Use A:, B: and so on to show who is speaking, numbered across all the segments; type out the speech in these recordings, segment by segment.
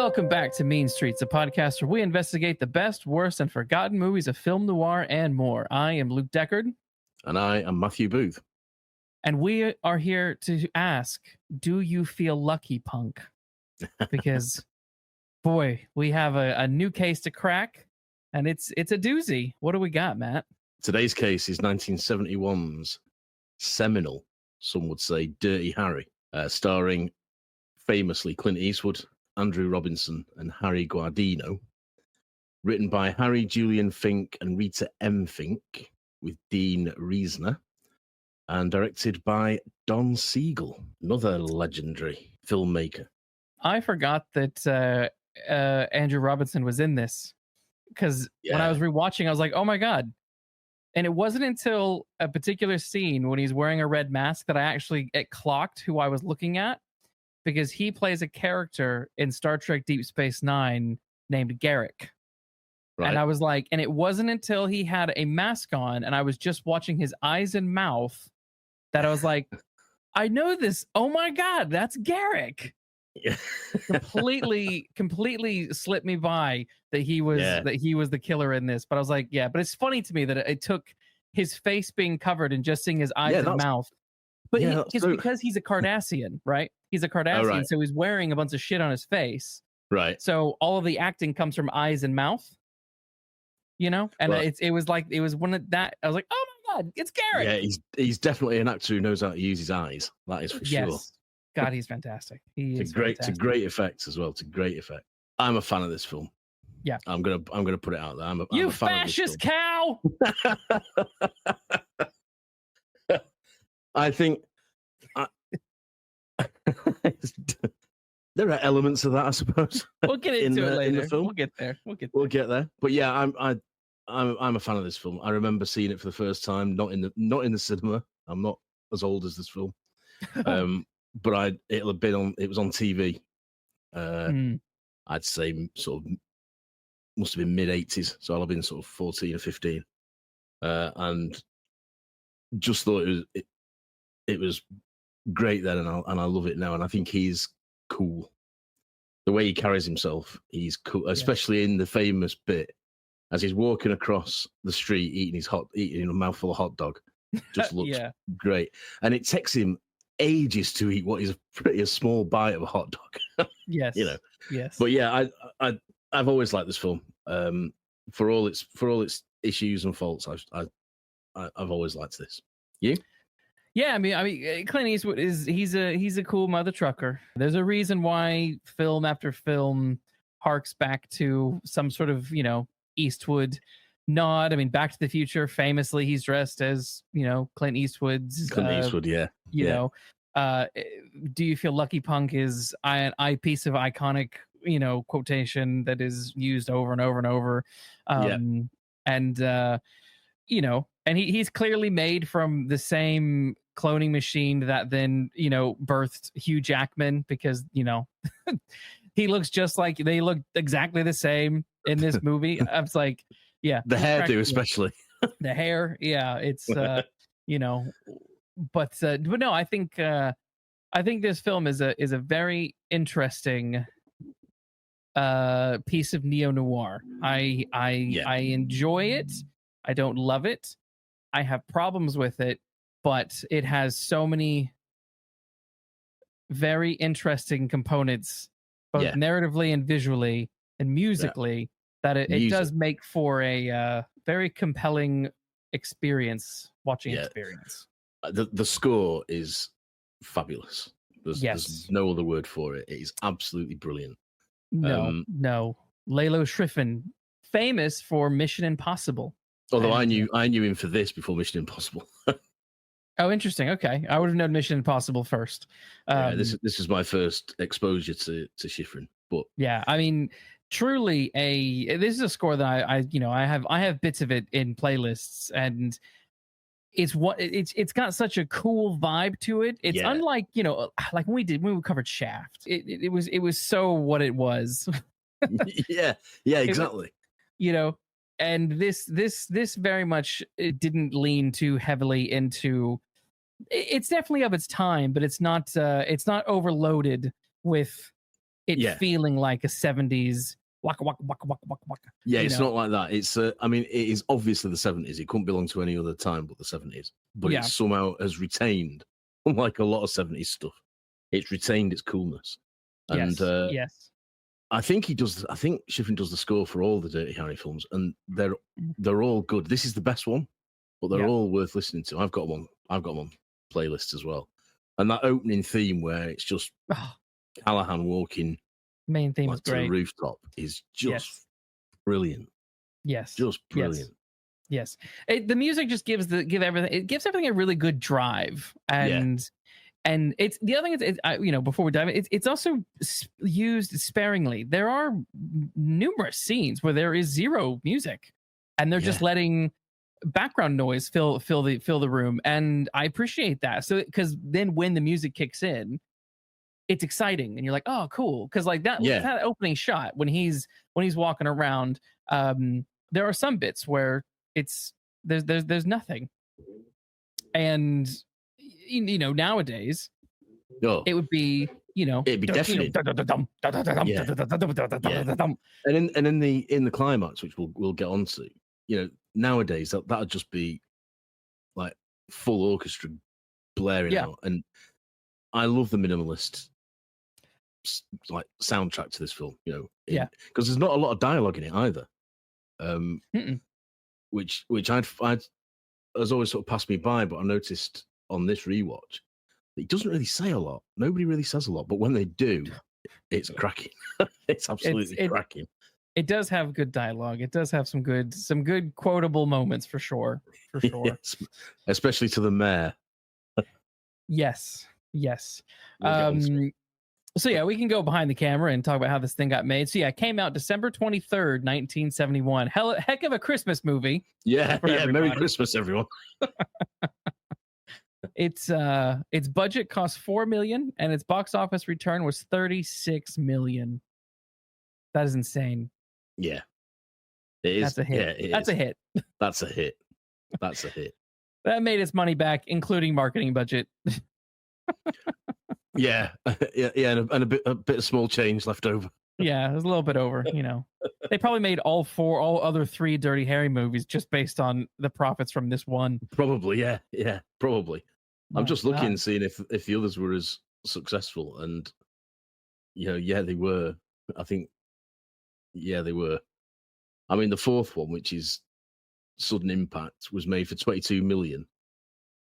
A: Welcome back to Mean Streets, a podcast where we investigate the best, worst, and forgotten movies of film noir and more. I am Luke Deckard.
B: And I am Matthew Booth.
A: And we are here to ask, do you feel lucky, punk? Because, boy, we have a new case to crack, and it's a doozy. What do we got, Matt?
B: Today's case is 1971's seminal, some would say, Dirty Harry, starring famously Clint Eastwood, Andrew Robinson, and Harry Guardino. Written by Harry Julian Fink and Rita M. Fink, with Dean Riesner. And directed by Don Siegel, another legendary filmmaker.
A: I forgot that Andrew Robinson was in this, because when I was rewatching, I was like, oh my God. And it wasn't until a particular scene when he's wearing a red mask that it clocked who I was looking at, because he plays a character in Star Trek Deep Space Nine named Garrick. Right. And I was like, and it wasn't until he had a mask on and I was just watching his eyes and mouth that I was like, I know this. Oh my God, that's Garrick.
B: Yeah.
A: completely slipped me by that he was the killer in this. But I was like, yeah, but it's funny to me that it took his face being covered and just seeing his eyes and mouth. But it's because he's a Cardassian, right? He's a Cardassian, so he's wearing a bunch of shit on his face.
B: Right.
A: So all of the acting comes from eyes and mouth. You know? And it was one of that. I was like, oh my God, it's Garrett.
B: Yeah, he's definitely an actor who knows how to use his eyes. That is for sure.
A: God, he's fantastic.
B: It's a great effect as well. It's a great effect. I'm a fan of this film.
A: Yeah.
B: I'm gonna put it out there. I'm a fan
A: fascist cow.
B: I think there are elements of that, I suppose.
A: We'll get into it later.
B: In the film.
A: We'll get there.
B: We'll get there. But yeah, I'm a fan of this film. I remember seeing it for the first time, not in the cinema. I'm not as old as this film. But it was on TV. I'd say sort of must have been mid-80s, so I'll have been sort of 14 or 15, and just thought it was great then, and I love it now, and I think he's cool. The way he carries himself, he's cool, especially in the famous bit as he's walking across the street eating a mouthful of hot dog. Just looks great, and it takes him ages to eat what is a small bite of a hot dog.
A: Yes,
B: Yes. But yeah, I've always liked this film. For all its issues and faults, I've always liked this. You?
A: Yeah, I mean, Clint Eastwood he's a cool mother trucker. There's a reason why film after film harks back to some sort of Eastwood nod. I mean, Back to the Future, famously, he's dressed as Clint Eastwood.
B: Yeah.
A: Do you feel lucky, punk is a piece of iconic quotation that is used over and over and over. And he's clearly made from the same cloning machine that then birthed Hugh Jackman, because he looks just like, they look exactly the same in this movie. I was like, yeah,
B: the hairdo especially.
A: The hair, it's but no, I think this film is a very interesting piece of neo-noir. I enjoy it. I don't love it. I have problems with it, but it has so many very interesting components, both narratively and visually and musically, that it does make for a very compelling experience. The
B: score is fabulous. There's no other word for it. It is absolutely brilliant.
A: No. Lalo Schifrin, famous for Mission Impossible.
B: Although I knew him for this before Mission Impossible.
A: Oh, interesting. Okay, I would have known Mission Impossible first.
B: This is my first exposure to Schifrin. But
A: yeah, I mean, truly this is a score that I have bits of it in playlists, and it's got such a cool vibe to it. It's unlike like when we covered Shaft. It was so what it was.
B: yeah, exactly.
A: And this very much, it didn't lean too heavily into. It's definitely of its time, but it's not overloaded with it feeling like a 70s waka waka waka waka waka waka.
B: Yeah, it's not like that. It's I mean, it is obviously the 70s. It couldn't belong to any other time but the 70s. But it somehow has retained, unlike a lot of 70s stuff, it's retained its coolness. And
A: yes.
B: I think Shiffrin does the score for all the Dirty Harry films, and they're all good. This is the best one, but they're all worth listening to. I've got one on playlist as well. And that opening theme where it's just Callahan walking
A: main theme is
B: to
A: great.
B: the rooftop is just brilliant.
A: Yes.
B: Just brilliant.
A: Yes. The music just gives everything a really good drive. And it's the other thing is, before we dive in, it's also used sparingly. There are numerous scenes where there is zero music, and they're just letting background noise fill the room, and I appreciate that. So because then when the music kicks in, it's exciting, and you're like, oh, cool. Because like that opening shot when he's walking around, there are some bits where there's nothing, and nowadays it would be
B: it'd be definitely and in the climax, which we'll get onto, nowadays that'd just be like full orchestra blaring out. And I love the minimalist like soundtrack to this film, because there's not a lot of dialogue in it either, which I'd has always sort of passed me by, but I noticed on this rewatch it doesn't really say a lot. Nobody really says a lot, but when they do, it's cracking. It's absolutely cracking.
A: It does have good dialogue. It does have some good quotable moments for sure.
B: Yes, especially to the mayor.
A: Yes. So yeah, we can go behind the camera and talk about how this thing got made. So yeah, it came out December 23rd, 1971. Heck of a Christmas movie.
B: Yeah. Merry Christmas, everyone.
A: Its budget cost $4 million, and its box office return was $36 million. That is insane.
B: Yeah, it is.
A: That's a hit.
B: Yeah,
A: That's a hit.
B: That's a hit. That's a hit.
A: That made its money back, including marketing budget.
B: Yeah, and a bit of small change left over.
A: Yeah, it was a little bit over. They probably made all other 3 Dirty Harry movies just based on the profits from this one.
B: Probably, yeah, probably. I'm just looking, seeing if the others were as successful, and they were. I think, they were. I mean, the fourth one, which is Sudden Impact, was made for $22 million,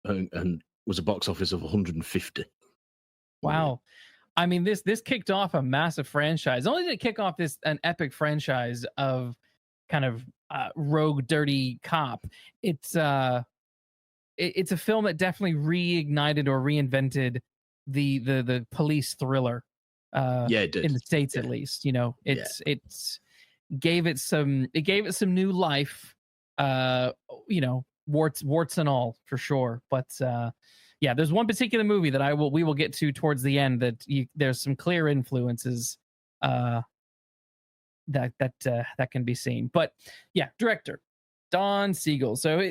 B: and was a box office of 150.
A: Wow. I mean, this kicked off a massive franchise. Not only did it kick off an epic franchise of kind of rogue, dirty cop, it's a film that definitely reignited or reinvented the police thriller.
B: It did.
A: In the States, at least. It's gave it some new life. Warts and all, for sure. But there's one particular movie that we will get to towards the end that there's some clear influences that can be seen. But director Don Siegel. So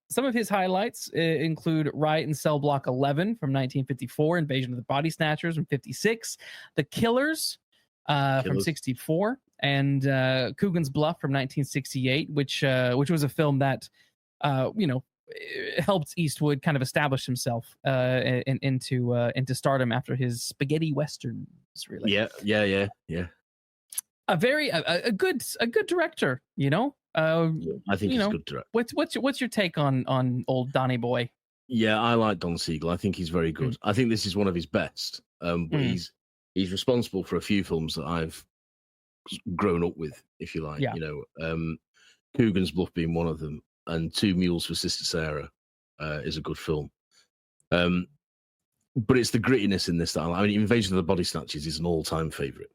A: some of his highlights include Riot in Cell Block 11 from 1954, Invasion of the Body Snatchers from 56, The Killers from 64, and Coogan's Bluff from 1968, which was a film that helped Eastwood kind of establish himself into stardom after his spaghetti westerns. Really,
B: yeah.
A: A good director.
B: I think he's a good director.
A: What's your take on old Donny boy?
B: Yeah, I like Don Siegel. I think he's very good. I think this is one of his best. But he's responsible for a few films that I've grown up with, if you like.
A: Yeah.
B: Coogan's Bluff being one of them, and Two Mules for Sister Sarah is a good film. But it's the grittiness in this that I like. I mean, Invasion of the Body Snatchers is an all-time favorite.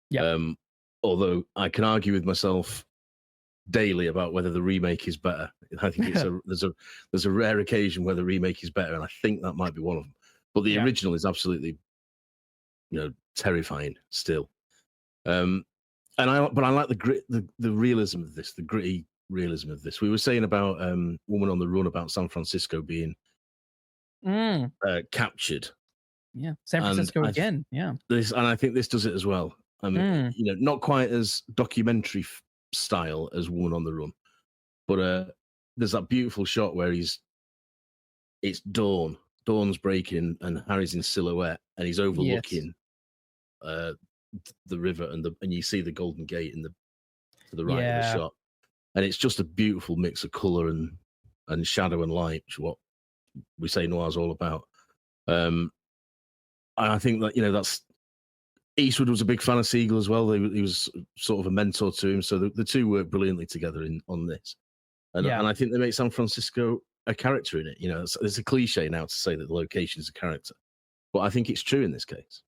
A: Yeah.
B: Although I can argue with myself daily about whether the remake is better. I think there's a rare occasion where the remake is better, and I think that might be one of them. But the original is absolutely, terrifying still. And I like the grit, the realism of this, the gritty realism of this. We were saying about Woman on the Run, about San Francisco being captured
A: Yeah, San Francisco again. Yeah,
B: and I think this does it as well. I mean, not quite as documentary style as Woman on the Run, but there's that beautiful shot where it's dawn. Dawn's breaking, and Harry's in silhouette, and he's overlooking the river, and you see the Golden Gate to the right of the shot, and it's just a beautiful mix of color and shadow and light, which is what we say noir's all about. I think that that's Eastwood was a big fan of Siegel as well. He was sort of a mentor to him, so the two work brilliantly together on this. And I think they make San Francisco a character in it. It's a cliche now to say that the location is a character, but I think it's true in this case.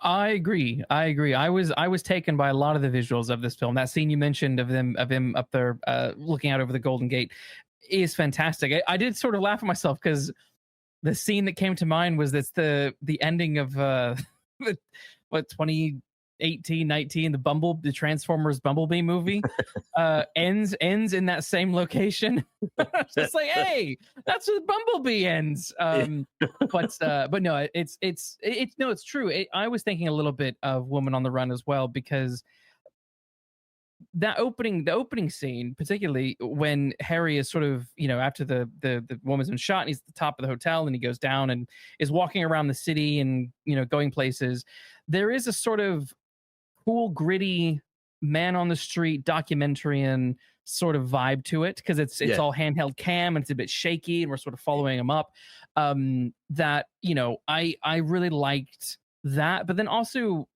A: I agree. I was taken by a lot of the visuals of this film. That scene you mentioned of him up there looking out over the Golden Gate is fantastic. I did sort of laugh at myself because the scene that came to mind was the ending of 2018-19, the Transformers Bumblebee movie ends in that same location. It's like, hey, that's where Bumblebee ends. But no, it's true. I was thinking a little bit of Woman on the Run as well, because the opening scene, particularly when Harry is sort of, after the woman's been shot and he's at the top of the hotel and he goes down and is walking around the city and, going places, there is a sort of cool, gritty man on the street documentarian sort of vibe to it, because it's all handheld cam and it's a bit shaky and we're sort of following him up. That, I really liked that. But then also,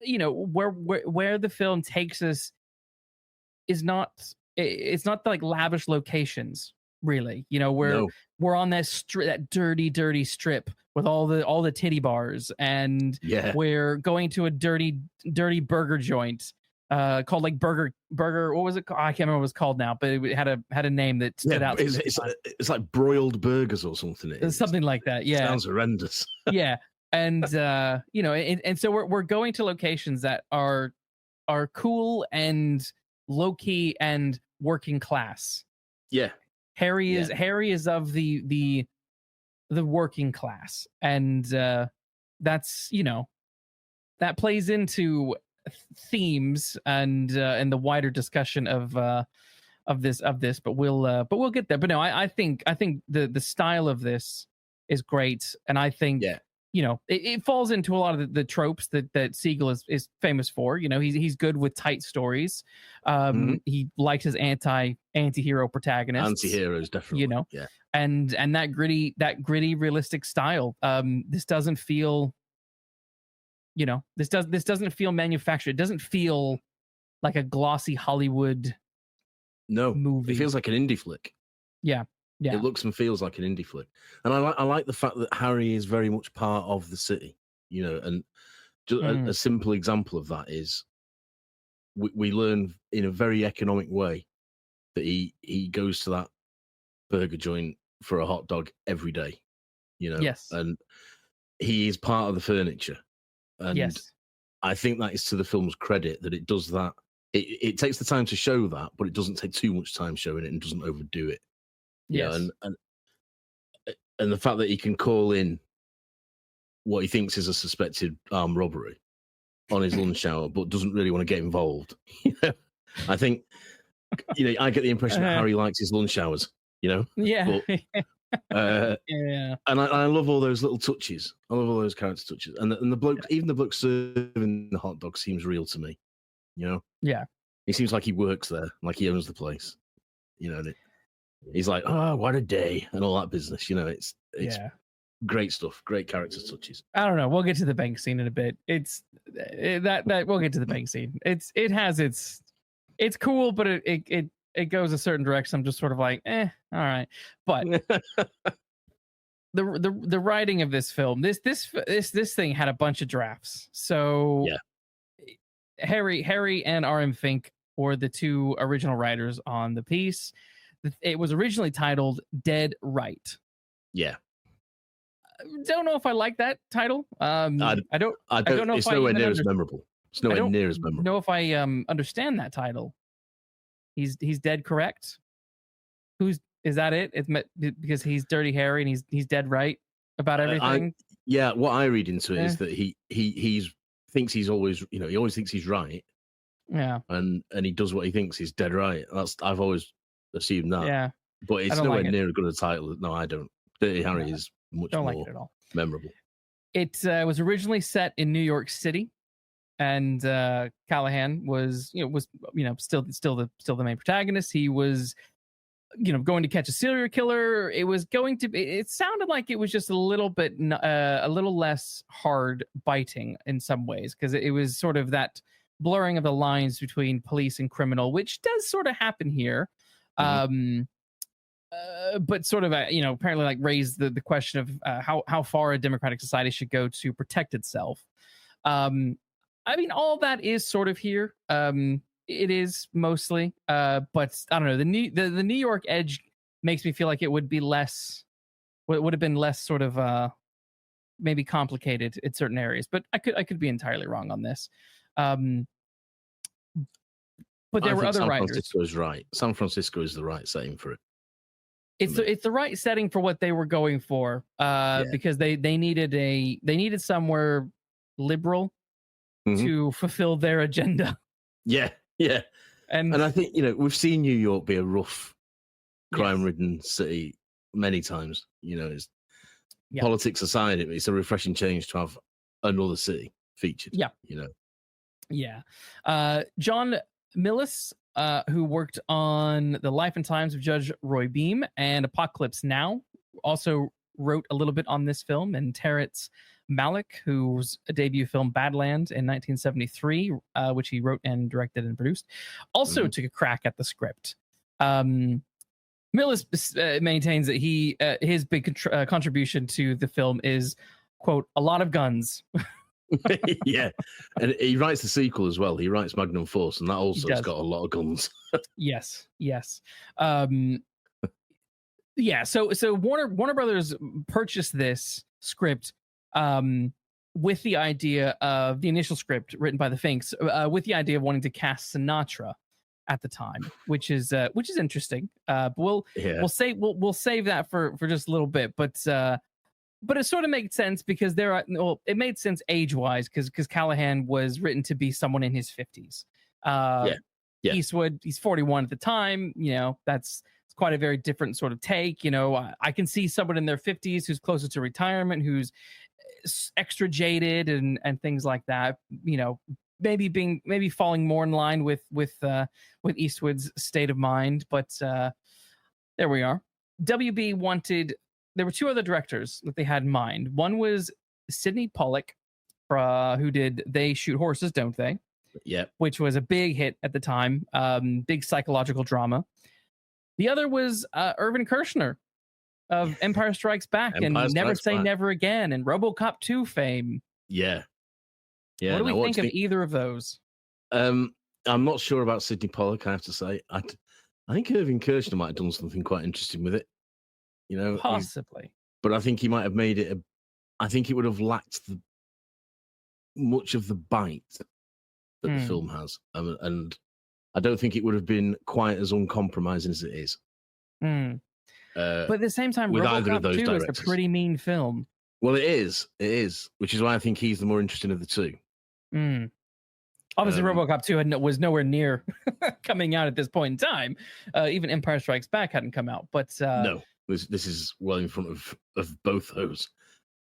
A: where the film takes us is not, it's not like lavish locations, really. We're on that dirty strip with all the titty bars, and we're going to a dirty burger joint called like burger. What was it called? I can't remember what it was called now, but it had a name that stood out.
B: It's like broiled burgers or something.
A: Something like that. Yeah,
B: sounds horrendous.
A: Yeah, and and so we're going to locations that are cool and low key and working class.
B: Yeah,
A: Harry is of the working class, and that's that plays into themes and the wider discussion of this. But we'll get there. But no, I think the style of this is great, and I think it falls into a lot of the tropes that Siegel is famous for. He's good with tight stories. He likes his anti-hero protagonists.
B: Anti-heroes, definitely.
A: And that gritty realistic style. This doesn't feel, this doesn't feel manufactured. It doesn't feel like a glossy Hollywood movie.
B: It feels like an indie flick.
A: Yeah.
B: It looks and feels like an indie flick, and I like the fact that Harry is very much part of the city, and just a simple example of that is we learn in a very economic way that he goes to that burger joint for a hot dog every day,
A: Yes.
B: And he is part of the furniture, and I think that is to the film's credit that it does that. It takes the time to show that, but it doesn't take too much time showing it and doesn't overdo it.
A: Yes.
B: And the fact that he can call in what he thinks is a suspected armed robbery on his lunch hour, but doesn't really want to get involved. I think, I get the impression that Harry likes his lunch hours,
A: Yeah.
B: But, And I love all those little touches. I love all those character touches. And the bloke, even the bloke serving the hot dog seems real to me,
A: Yeah.
B: He seems like he works there, like he owns the place, and he's like, oh, what a day, and all that business. It's great stuff, great character touches.
A: I don't know. We'll get to the bank scene in a bit. We'll get to the bank scene. It's cool, but it goes a certain direction. I'm just sort of like, all right. But the writing of this film, this thing had a bunch of drafts. So Harry and R.M. Fink were the two original writers on the piece. It was originally titled Dead Right.
B: Yeah.
A: Don't know if I like that title. I don't know.
B: It's nowhere near as memorable. It's nowhere near as memorable.
A: Know if I understand that title. He's dead correct. Is that it? It's because he's Dirty Harry and he's dead right about everything.
B: Yeah, what I read into it is that he thinks he's always, he always thinks he's right.
A: Yeah.
B: And he does what he thinks is dead right. I've always assumed that.
A: Yeah.
B: But it's nowhere near as good a title. No, I don't. Dirty Harry is much more
A: like it at all.
B: Memorable.
A: It was originally set in New York City, and Callahan was still the main protagonist. He was going to catch a serial killer. It sounded like it was just a little less hard biting in some ways, because it was sort of that blurring of the lines between police and criminal, which does sort of happen here. Mm-hmm. But sort of, apparently like raised the question of how far a democratic society should go to protect itself. I mean, all that is sort of here. It is mostly, but I don't know. The New York edge makes me feel like it would be less. Would have been less sort of maybe complicated in certain areas, but I could be entirely wrong on this. But there were other writers.
B: San Francisco is right. San Francisco is the right setting for it.
A: It's the right setting for what they were going for, because they needed somewhere liberal to fulfill their agenda.
B: Yeah. And I think we've seen New York be a rough, crime-ridden city many times. Politics aside, it's a refreshing change to have another city featured.
A: Yeah. John Milius, who worked on The Life and Times of Judge Roy Beam and Apocalypse Now, also wrote a little bit on this film, and Terrance Malick, whose debut film Badland in 1973, which he wrote and directed and produced, also took a crack at the script. Milius maintains that his big contribution to the film is, quote, a lot of guns.
B: Yeah, and he writes the sequel as well. He writes Magnum Force, and that also has got a lot of guns.
A: Yes. So Warner Brothers purchased this script with the idea of the initial script written by the Finks, with the idea of wanting to cast Sinatra at the time, which is interesting. But we'll save that for just a little bit, but it sort of made sense because it made sense age-wise because Callahan was written to be someone in his 50s. Eastwood, he's 41 at the time. It's quite a very different sort of take. I can see someone in their 50s who's closer to retirement, who's extra jaded and things like that. Maybe falling more in line with Eastwood's state of mind. But there we are. WB wanted. There were two other directors that they had in mind. One was Sidney Pollack, who did They Shoot Horses, Don't They?
B: Yeah.
A: Which was a big hit at the time, big psychological drama. The other was Irvin Kershner of Empire Strikes Back and Never Say Never Again and RoboCop 2 fame.
B: Yeah.
A: What do we think of either of those?
B: I'm not sure about Sidney Pollack, I have to say. I think Irvin Kershner might have done something quite interesting with it.
A: Possibly,
B: but I think he might have made it. I think it would have lacked much of the bite that the film has, and I don't think it would have been quite as uncompromising as it is.
A: But at the same time,
B: with
A: RoboCop 2 is a pretty mean film.
B: Well, it is, which is why I think he's the more interesting of the two.
A: Obviously, RoboCop 2 was nowhere near coming out at this point in time. Even Empire Strikes Back hadn't come out, but
B: no. This is well in front of both those.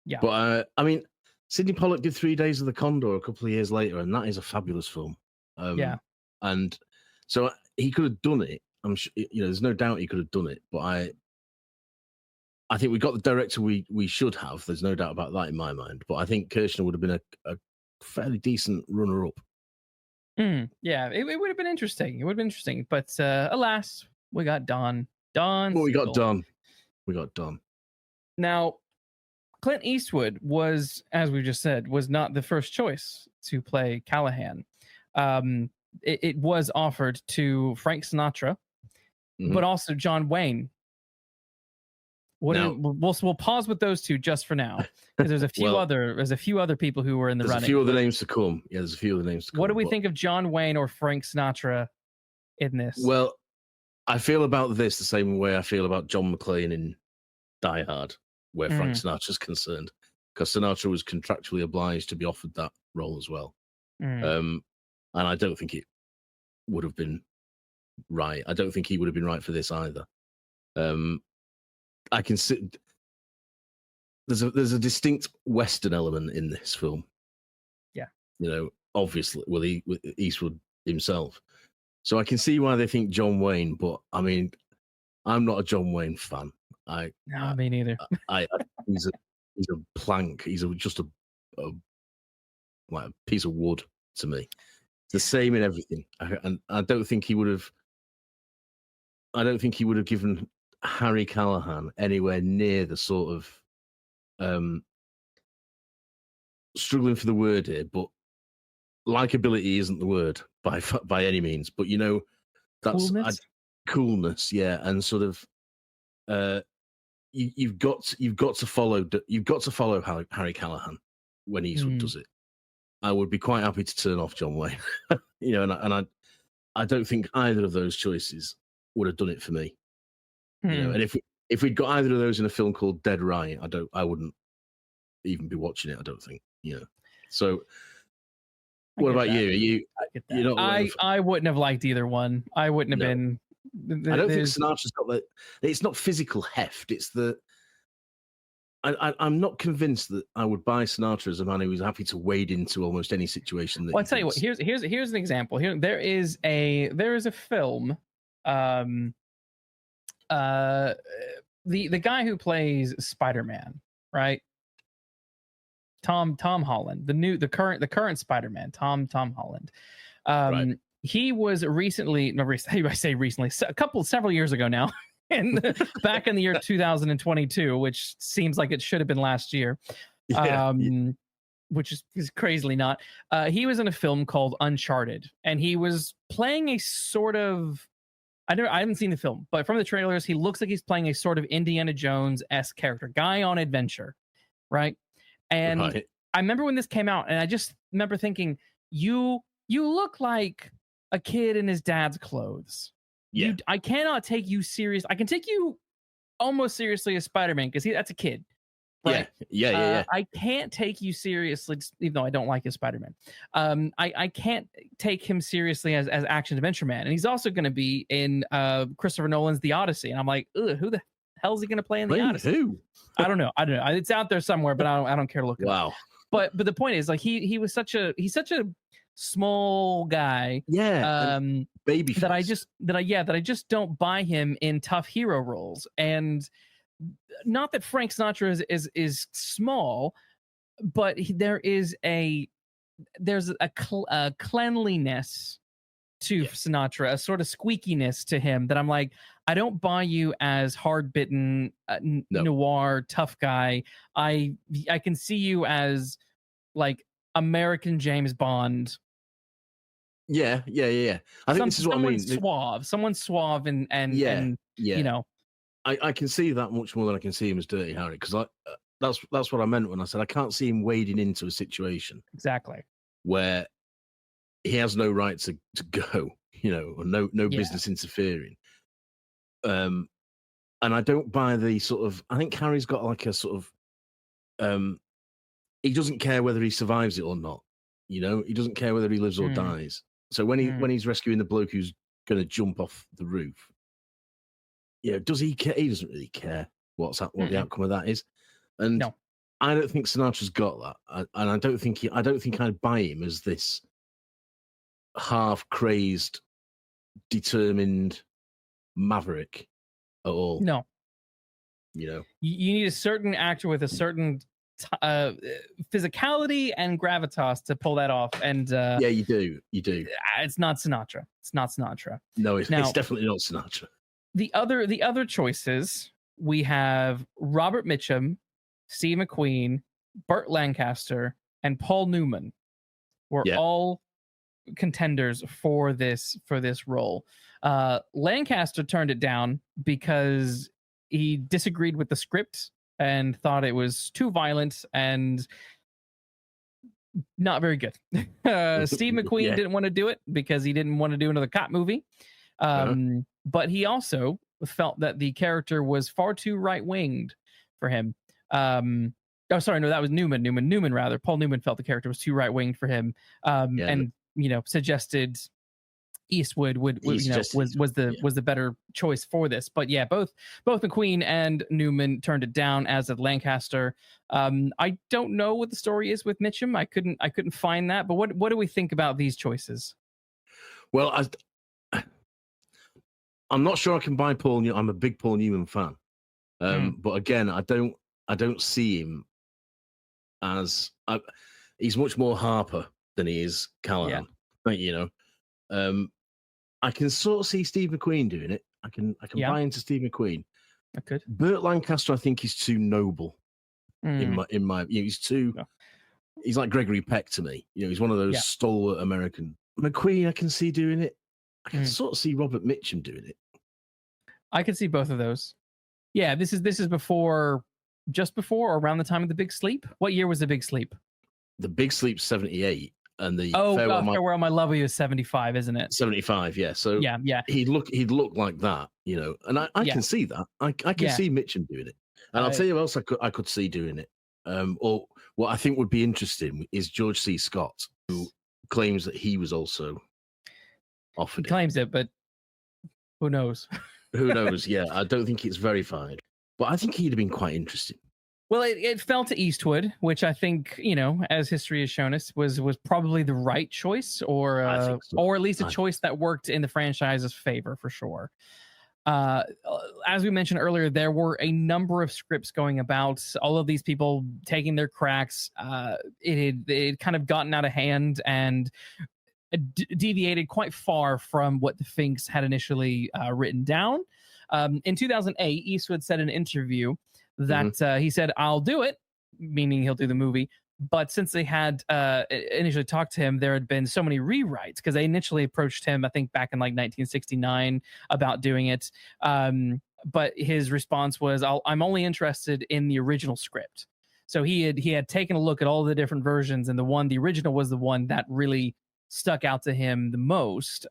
A: Yeah.
B: But I mean, Sidney Pollack did 3 Days of the Condor a couple of years later, and that is a fabulous film. And so he could have done it. I'm sure, there's no doubt he could have done it. But I think we got the director we should have. There's no doubt about that in my mind. But I think Kershner would have been a fairly decent runner-up.
A: Yeah, it would have been interesting. It would have been interesting. But alas, we got Don.
B: We got Don.
A: Now, Clint Eastwood was, as we just said, was not the first choice to play Callahan. It was offered to Frank Sinatra, but also John Wayne. We'll pause with those two just for now, because there's a few other people who were in the running.
B: There's a few other names to come. Yeah, there's a few other names to come.
A: What do we think of John Wayne or Frank Sinatra in this?
B: Well, I feel about this the same way I feel about John McClane in Die Hard, where Frank Sinatra's concerned. because Sinatra was contractually obliged to be offered that role as well.
A: Mm.
B: And I don't think it would have been right. I don't think he would have been right for this either. I can see there's a distinct Western element in this film.
A: Yeah,
B: obviously, with Eastwood himself. So I can see why they think John Wayne, but I mean, I'm not a John Wayne fan.
A: No, me neither.
B: He's a plank. He's just a piece of wood to me. It's the same in everything, and I don't think he would have. I don't think he would have given Harry Callahan anywhere near the sort of struggling for the word here, but likability isn't the word by any means. But that's coolness, yeah, and sort of you've got to follow Harry Callahan when Eastwood does it. I would be quite happy to turn off John Wayne, and I don't think either of those choices would have done it for me. And if we'd got either of those in a film called Dead Right, I wouldn't even be watching it. I don't think. So, what about you?
A: I wouldn't have liked either one. I wouldn't have been.
B: I don't think Sinatra's got that. It's not physical heft. It's the. I'm not convinced that I would buy Sinatra as a man who was happy to wade into almost any situation. That
A: I'll tell you what. Here's an example. There is a film. The guy who plays Spider-Man, right? Tom Holland, the current Spider-Man, Tom Holland.
B: Right.
A: He was recently, I say recently, several years ago now, back in the year 2022, which seems like it should have been last year. Which is crazily not. He was in a film called Uncharted, and he was playing a sort of. I haven't seen the film, but from the trailers, he looks like he's playing a sort of Indiana Jones-esque character, guy on adventure, right? And I remember when this came out, and I just remember thinking, you look like a kid in his dad's clothes.
B: Yeah.
A: I cannot take you serious. I can take you almost seriously as Spider-Man because that's a kid. Right?
B: Yeah.
A: I can't take you seriously, even though I don't like his Spider-Man. I can't take him seriously as action adventure man, and he's also going to be in Christopher Nolan's The Odyssey, and I'm like, ugh, who the hell is he going to play in The Odyssey?
B: Who?
A: I don't know. It's out there somewhere, but I don't care to look it up. But the point is, like, he's such a small guy.
B: Yeah. Baby face.
A: that I just don't buy him in tough hero roles. And not that Frank Sinatra is small, but there's a cleanliness to Sinatra, a sort of squeakiness to him that I'm like, I don't buy you as hard-bitten noir tough guy. I can see you as like American James Bond.
B: Yeah. I think this is what I mean.
A: Someone suave and
B: I can see that much more than I can see him as Dirty Harry, because that's what I meant when I said I can't see him wading into a situation
A: exactly
B: where he has no right to go, or no business interfering. And I don't buy the sort of. I think Harry's got like a sort of. He doesn't care whether he survives it or not. He doesn't care whether he lives or dies. So when he's rescuing the bloke who's going to jump off the roof. Does he care? He doesn't really care what the outcome of that is, and
A: no.
B: I don't think Sinatra's got that, and I don't think I'd buy him as this half crazed, determined maverick at all.
A: No,
B: you
A: need a certain actor with a certain physicality and gravitas to pull that off, and
B: yeah, you do.
A: It's not Sinatra.
B: No, it's definitely not Sinatra.
A: The other choices, we have Robert Mitchum, Steve McQueen, Burt Lancaster, and Paul Newman were all contenders for this role. Lancaster turned it down because he disagreed with the script and thought it was too violent and not very good. Steve McQueen didn't want to do it because he didn't want to do another cop movie. But he also felt that the character was far too right-winged for him. Oh, sorry, no, that was Newman. Newman, rather. Paul Newman felt the character was too right winged for him, and suggested Eastwood was the better choice for this. But yeah, both McQueen and Newman turned it down as a Lancaster. I don't know what the story is with Mitchum. I couldn't find that. But what do we think about these choices?
B: Well, I'm not sure I can buy Paul Newman. I'm a big Paul Newman fan, but again, I don't see him as he's much more Harper than he is Callahan. Yeah. I can sort of see Steve McQueen doing it. I can buy into Steve McQueen.
A: I could.
B: Burt Lancaster, I think, is too noble. In my he's too. No. He's like Gregory Peck to me. He's one of those stalwart American. McQueen, I can see doing it. I can sort of see Robert Mitchum doing it.
A: I can see both of those. Yeah, this is just before or around the time of the Big Sleep. What year was the Big Sleep?
B: The Big Sleep's 78. And the
A: Farewell My Lovely was 75, isn't it?
B: 75, yeah. So yeah. He'd look like that, and I can see that. I can see Mitchum doing it. And I'll tell you who else I could see doing it. Or what I think would be interesting is George C. Scott, who claims that he was also offered.
A: He claims it, but who knows?
B: Who knows? Yeah, I don't think it's verified, but I think he'd have been quite interesting.
A: Well, it fell to Eastwood, which I think, as history has shown us, was probably the right choice, or at least a choice that worked in the franchise's favor for sure. As we mentioned earlier, there were a number of scripts going about, all of these people taking their cracks. It had kind of gotten out of hand and deviated quite far from what the Finks had initially written down. In 2008, Eastwood said in an interview that he said, "I'll do it," meaning he'll do the movie. But since they had initially talked to him, there had been so many rewrites because they initially approached him, I think, back in like 1969 about doing it. But his response was, "I'm only interested in the original script." So he had taken a look at all the different versions, and the original was the one that really stuck out to him the most.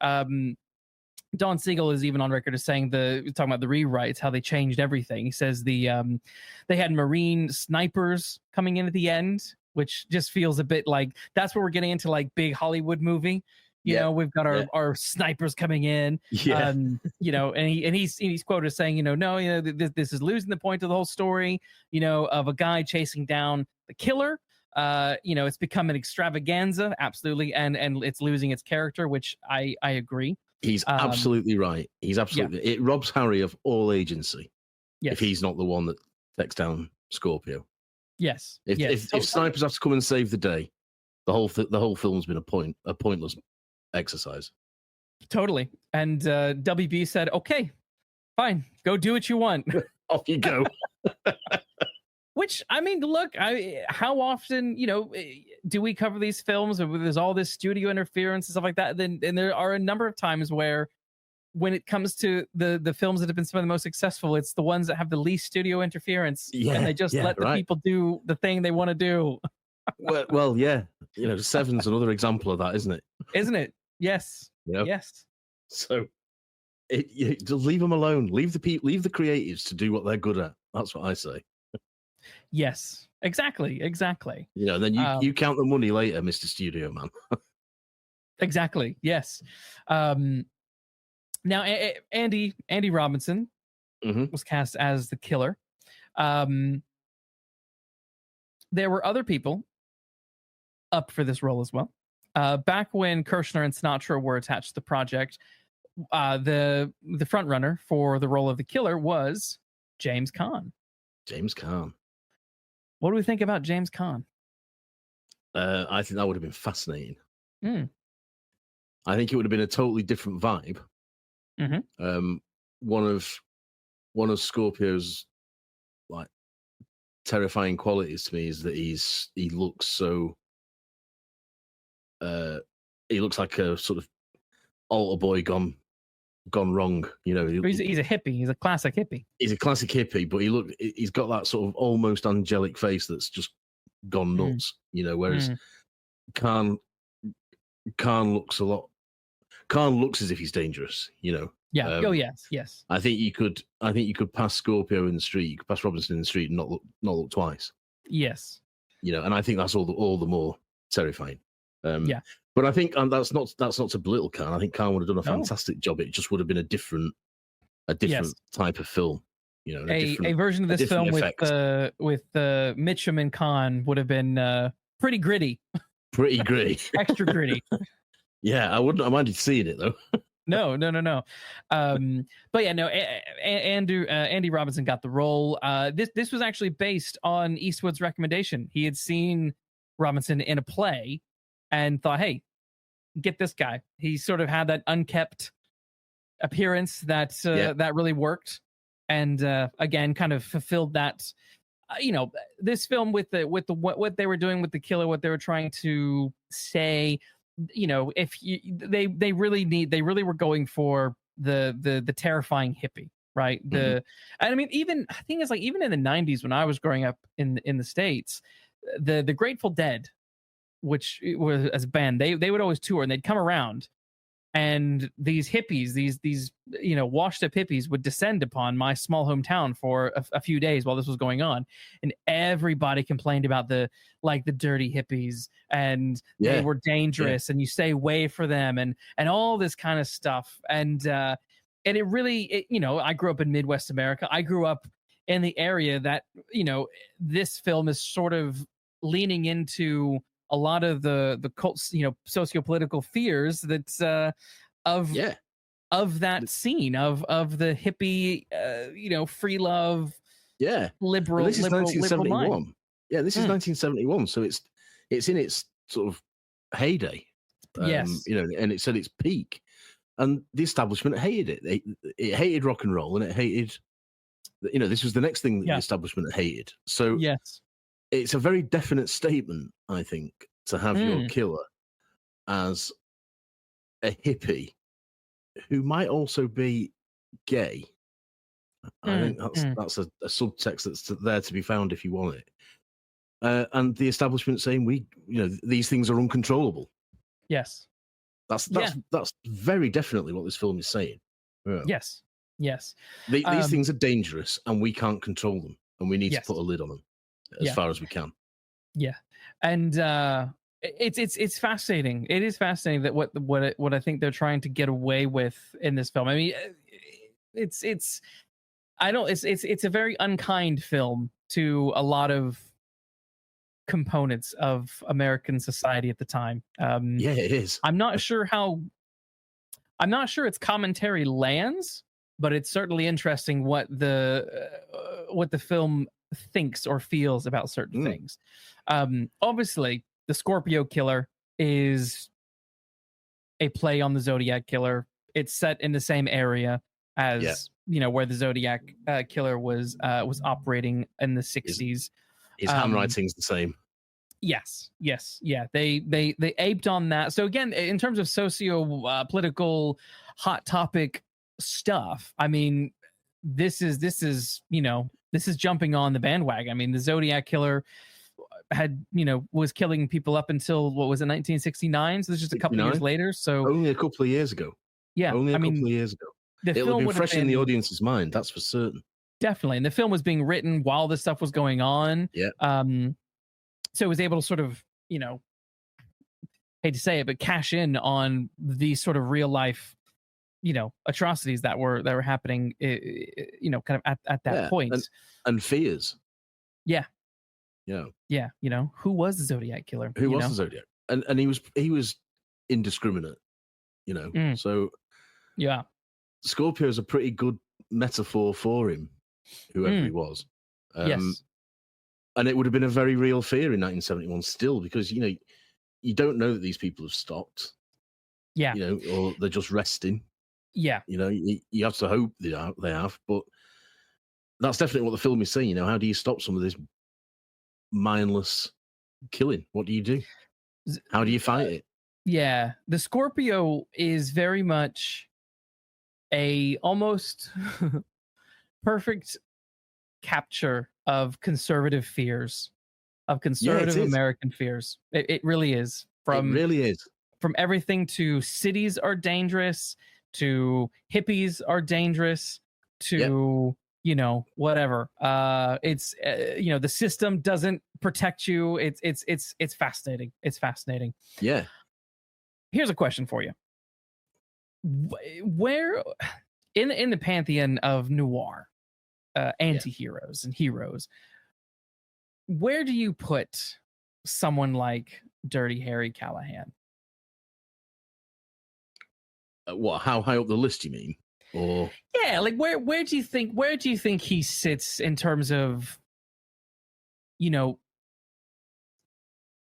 A: Don Siegel is even on record as saying talking about the rewrites, how they changed everything. He says they had Marine snipers coming in at the end, which just feels a bit like that's where we're getting into like big Hollywood movie. We've got our snipers coming in. Yeah. And he's quoted as saying, no, this is losing the point of the whole story, of a guy chasing down the killer. It's become an extravaganza, absolutely, and it's losing its character, which I agree.
B: He's absolutely right. He's absolutely. It robs Harry of all agency if he's not the one that takes down Scorpio.
A: Yes.
B: If snipers have to come and save the day, the whole film's been a pointless exercise. Totally.
A: And WB said, "Okay, fine, go do what you want.
B: Off you go."
A: Which, I mean, look, how often, do we cover these films where there's all this studio interference and stuff like that? And there are a number of times where, when it comes to the films that have been some of the most successful, it's the ones that have the least studio interference. Yeah, and they just let the people do the thing they want to do.
B: well, yeah. Seven's another example of that, isn't it?
A: Isn't it? Yes. Yes.
B: So just leave them alone. Leave the creatives to do what they're good at. That's what I say.
A: Yes, exactly.
B: Then you count the money later, Mr. Studio Man.
A: Exactly. Yes. Now, Andy Robinson was cast as the killer. There were other people up for this role as well. Back when Kirshner and Sinatra were attached to the project, the front runner for the role of the killer was James Caan.
B: James Caan.
A: What do we think about James Caan?
B: I think that would have been fascinating. I think it would have been a totally different vibe. One of Scorpio's like terrifying qualities to me is that he looks so. He looks like a sort of altar boy gone wrong,
A: He's a hippie. He's a classic hippie.
B: He's a classic hippie, but he's got that sort of almost angelic face that's just gone nuts, Whereas Caan looks as if he's dangerous,
A: Yeah. Yes.
B: I think you could pass Scorpio in the street. You could pass Robinson in the street and not look twice.
A: Yes.
B: And I think that's all the more terrifying.
A: Yeah.
B: But I think that's not to belittle Khan. I think Khan would have done a fantastic job. It just would have been a different type of film.
A: A version of this film effect. with Mitchum and Khan would have been pretty gritty.
B: Pretty gritty.
A: Extra gritty.
B: Yeah, I wouldn't have minded seeing it though.
A: No. But yeah, no. Andy Robinson got the role. This was actually based on Eastwood's recommendation. He had seen Robinson in a play and thought, "Hey, get this guy." He sort of had that unkept appearance that really worked, and again, kind of fulfilled that. This film with what they were doing with the killer, what they were trying to say. If they really were going for the terrifying hippie, right? And I mean, even I think it's like even in the 90s when I was growing up in the States, the Grateful Dead, which was as a band, they would always tour and they'd come around, and these hippies, these washed up hippies would descend upon my small hometown for a few days while this was going on, and everybody complained about the dirty hippies, and they were dangerous, and you stay away from them, and all this kind of stuff, and it really I grew up in Midwest America. I grew up in the area that this film is sort of leaning into a lot of the cult, sociopolitical fears that of that scene of the hippie, free love, liberal.
B: This is 1971.
A: Mind.
B: Yeah, this is 1971, so it's in its sort of heyday.
A: Yes,
B: and it's at its peak, and the establishment hated it. It hated rock and roll, and it hated. This was the next thing that the establishment hated. So
A: yes.
B: It's a very definite statement, I think, to have your killer as a hippie who might also be gay. I think that's a subtext that's there to be found if you want it. And the establishment saying these things are uncontrollable.
A: Yes,
B: that's very definitely what this film is saying. Yeah.
A: Yes.
B: These things are dangerous, and we can't control them, and we need to put a lid on them as far as we can. Yeah,
A: and it's fascinating. It is fascinating that what I think they're trying to get away with in this film. I mean, it's a very unkind film to a lot of components of American society at the time.
B: It is.
A: I'm not sure its commentary lands, but it's certainly interesting what the film thinks or feels about certain things. Obviously, the Scorpio Killer is a play on the Zodiac Killer. It's set in the same area as where the Zodiac Killer was operating in the 60s.
B: His handwriting's the same.
A: Yes. They aped on that. So again, in terms of political hot topic stuff, I mean, this is jumping on the bandwagon. I mean, the Zodiac Killer was killing people up until what was it, 1969? So this is just a couple of years later. So
B: only a couple of years ago.
A: Yeah,
B: only a couple of years ago. It'll have been fresh in the audience's mind. That's for certain.
A: Definitely, and the film was being written while this stuff was going on.
B: Yeah.
A: So it was able to sort of, hate to say it, but cash in on these sort of real life, atrocities that were happening, kind of at that point.
B: And fears.
A: Yeah.
B: Yeah.
A: Who was the Zodiac Killer?
B: Who was the Zodiac? And he was indiscriminate, So
A: yeah.
B: Scorpio is a pretty good metaphor for him, whoever he was.
A: Yes.
B: And it would have been a very real fear in 1971 still, because, you don't know that these people have stopped.
A: Yeah.
B: Or they're just resting.
A: Yeah.
B: You have to hope they have, but that's definitely what the film is saying. How do you stop some of this mindless killing? What do you do? How do you fight it?
A: Yeah. The Scorpio is very much a almost perfect capture of conservative fears, of conservative American fears. It really is.
B: It really is.
A: From everything to cities are dangerous, to hippies are dangerous, to whatever. It's the system doesn't protect you. It's fascinating. It's fascinating.
B: Yeah.
A: Here's a question for you. Where in the pantheon of noir, anti-heroes and heroes, where do you put someone like Dirty Harry Callahan?
B: What? How high up the list, you mean? Or
A: yeah, like where do you think he sits in terms of, you know,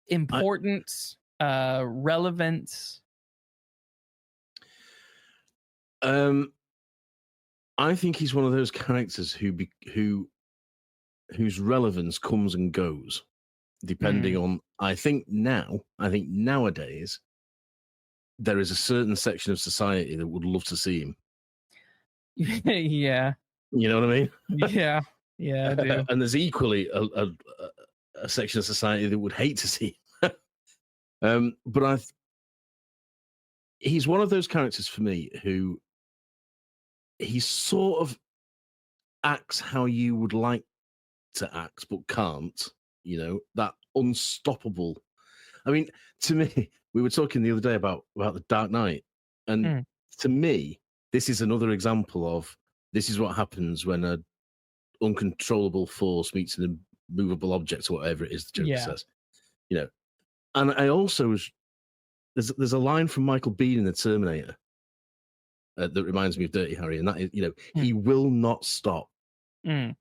A: importance, relevance?
B: I think he's one of those characters whose relevance comes and goes, depending on. I think nowadays there is a certain section of society that would love to see him.
A: Yeah.
B: You know what I mean?
A: Yeah, I do.
B: And there's equally a section of society that would hate to see him. But he's one of those characters for me who he sort of acts how you would like to act, but can't. You know, that unstoppable. I mean, to me, we were talking the other day about the Dark Knight, and to me, this is another example of this is what happens when a uncontrollable force meets an immovable object, or whatever it is the Joker says. You know, and I also there's a line from Michael Biehn in The Terminator that reminds me of Dirty Harry, and that is, you know, he will not stop.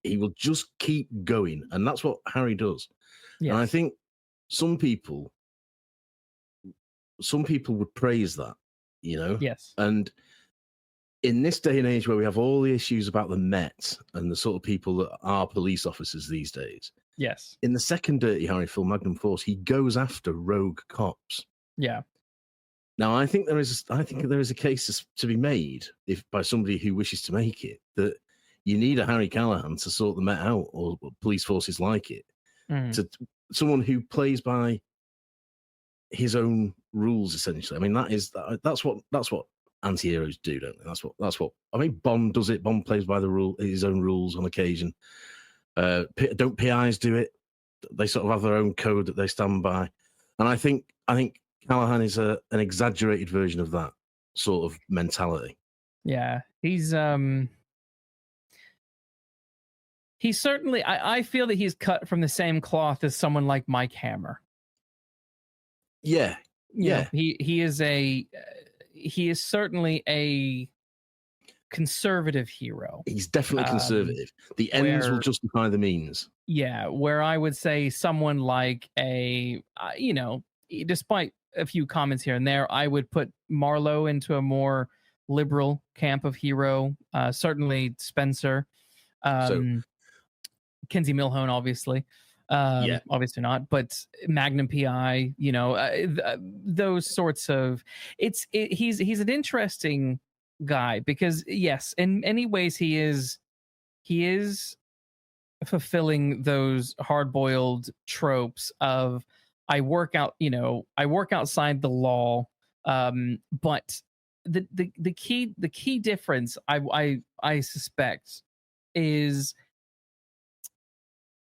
B: He will just keep going, and that's what Harry does. Yes. And I think some people would praise that, you know.
A: Yes.
B: And in this day and age where we have all the issues about the Met and the sort of people that are police officers these days.
A: Yes.
B: In the second Dirty Harry film, Magnum Force, he goes after rogue cops.
A: Yeah.
B: Now, I think there is a case to be made, if by somebody who wishes to make it, that you need a Harry Callahan to sort the Met out, or police forces like it, to someone who plays by his own rules, essentially. I mean, that's what anti-heroes do, don't they? That's what I mean. Bond does it. Bond plays by his own rules on occasion. Don't PIs do it? They sort of have their own code that they stand by, and I think Callahan is an exaggerated version of that sort of mentality.
A: Yeah, he's certainly. I feel that he's cut from the same cloth as someone like Mike Hammer.
B: Yeah, yeah.
A: He is certainly a conservative hero.
B: He's definitely conservative. The ends will justify the means.
A: Yeah, where I would say someone like despite a few comments here and there, I would put Marlowe into a more liberal camp of hero. Certainly Spencer. Kinsey Milhone, obviously. Obviously not, but Magnum PI, those sorts of he's an interesting guy because yes, in many ways he is fulfilling those hard-boiled tropes of I work outside the law, but the key difference I suspect is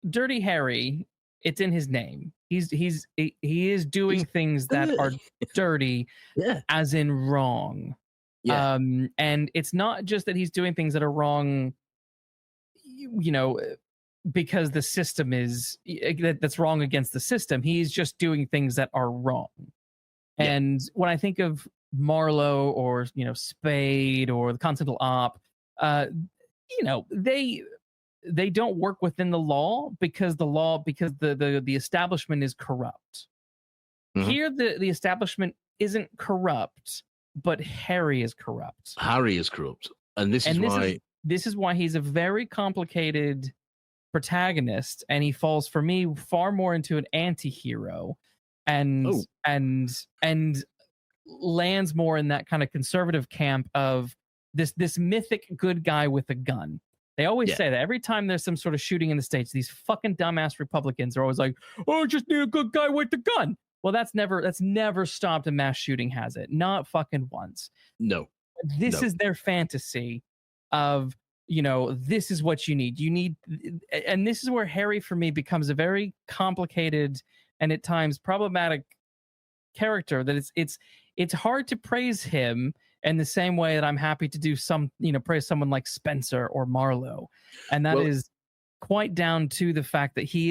A: Dirty Harry. It's in his name. He is doing things that are dirty, as in wrong. Yeah. And it's not just that he's doing things that are wrong, because the system is that's wrong against the system. He's just doing things that are wrong. Yeah. And when I think of Marlowe or Spade or the Continental Op, they don't work within the law because the establishment is corrupt. Mm-hmm. Here the establishment isn't corrupt, but Harry is corrupt.
B: Harry is corrupt. And this is why he's a very complicated protagonist, and he falls for me far more into an anti-hero and lands more in that kind of conservative camp of this mythic good guy with a gun. They always say that every time there's some sort of shooting in the States, these fucking dumbass Republicans are always like, "Oh, just need a good guy with the gun." Well, that's never stopped a mass shooting, has it? Not fucking once. No.
A: This is their fantasy of this is what you need. And this is where Harry for me becomes a very complicated and at times problematic character, that it's hard to praise him in the same way that I'm happy to do praise someone like Spencer or Marlowe. And that is quite down to the fact that he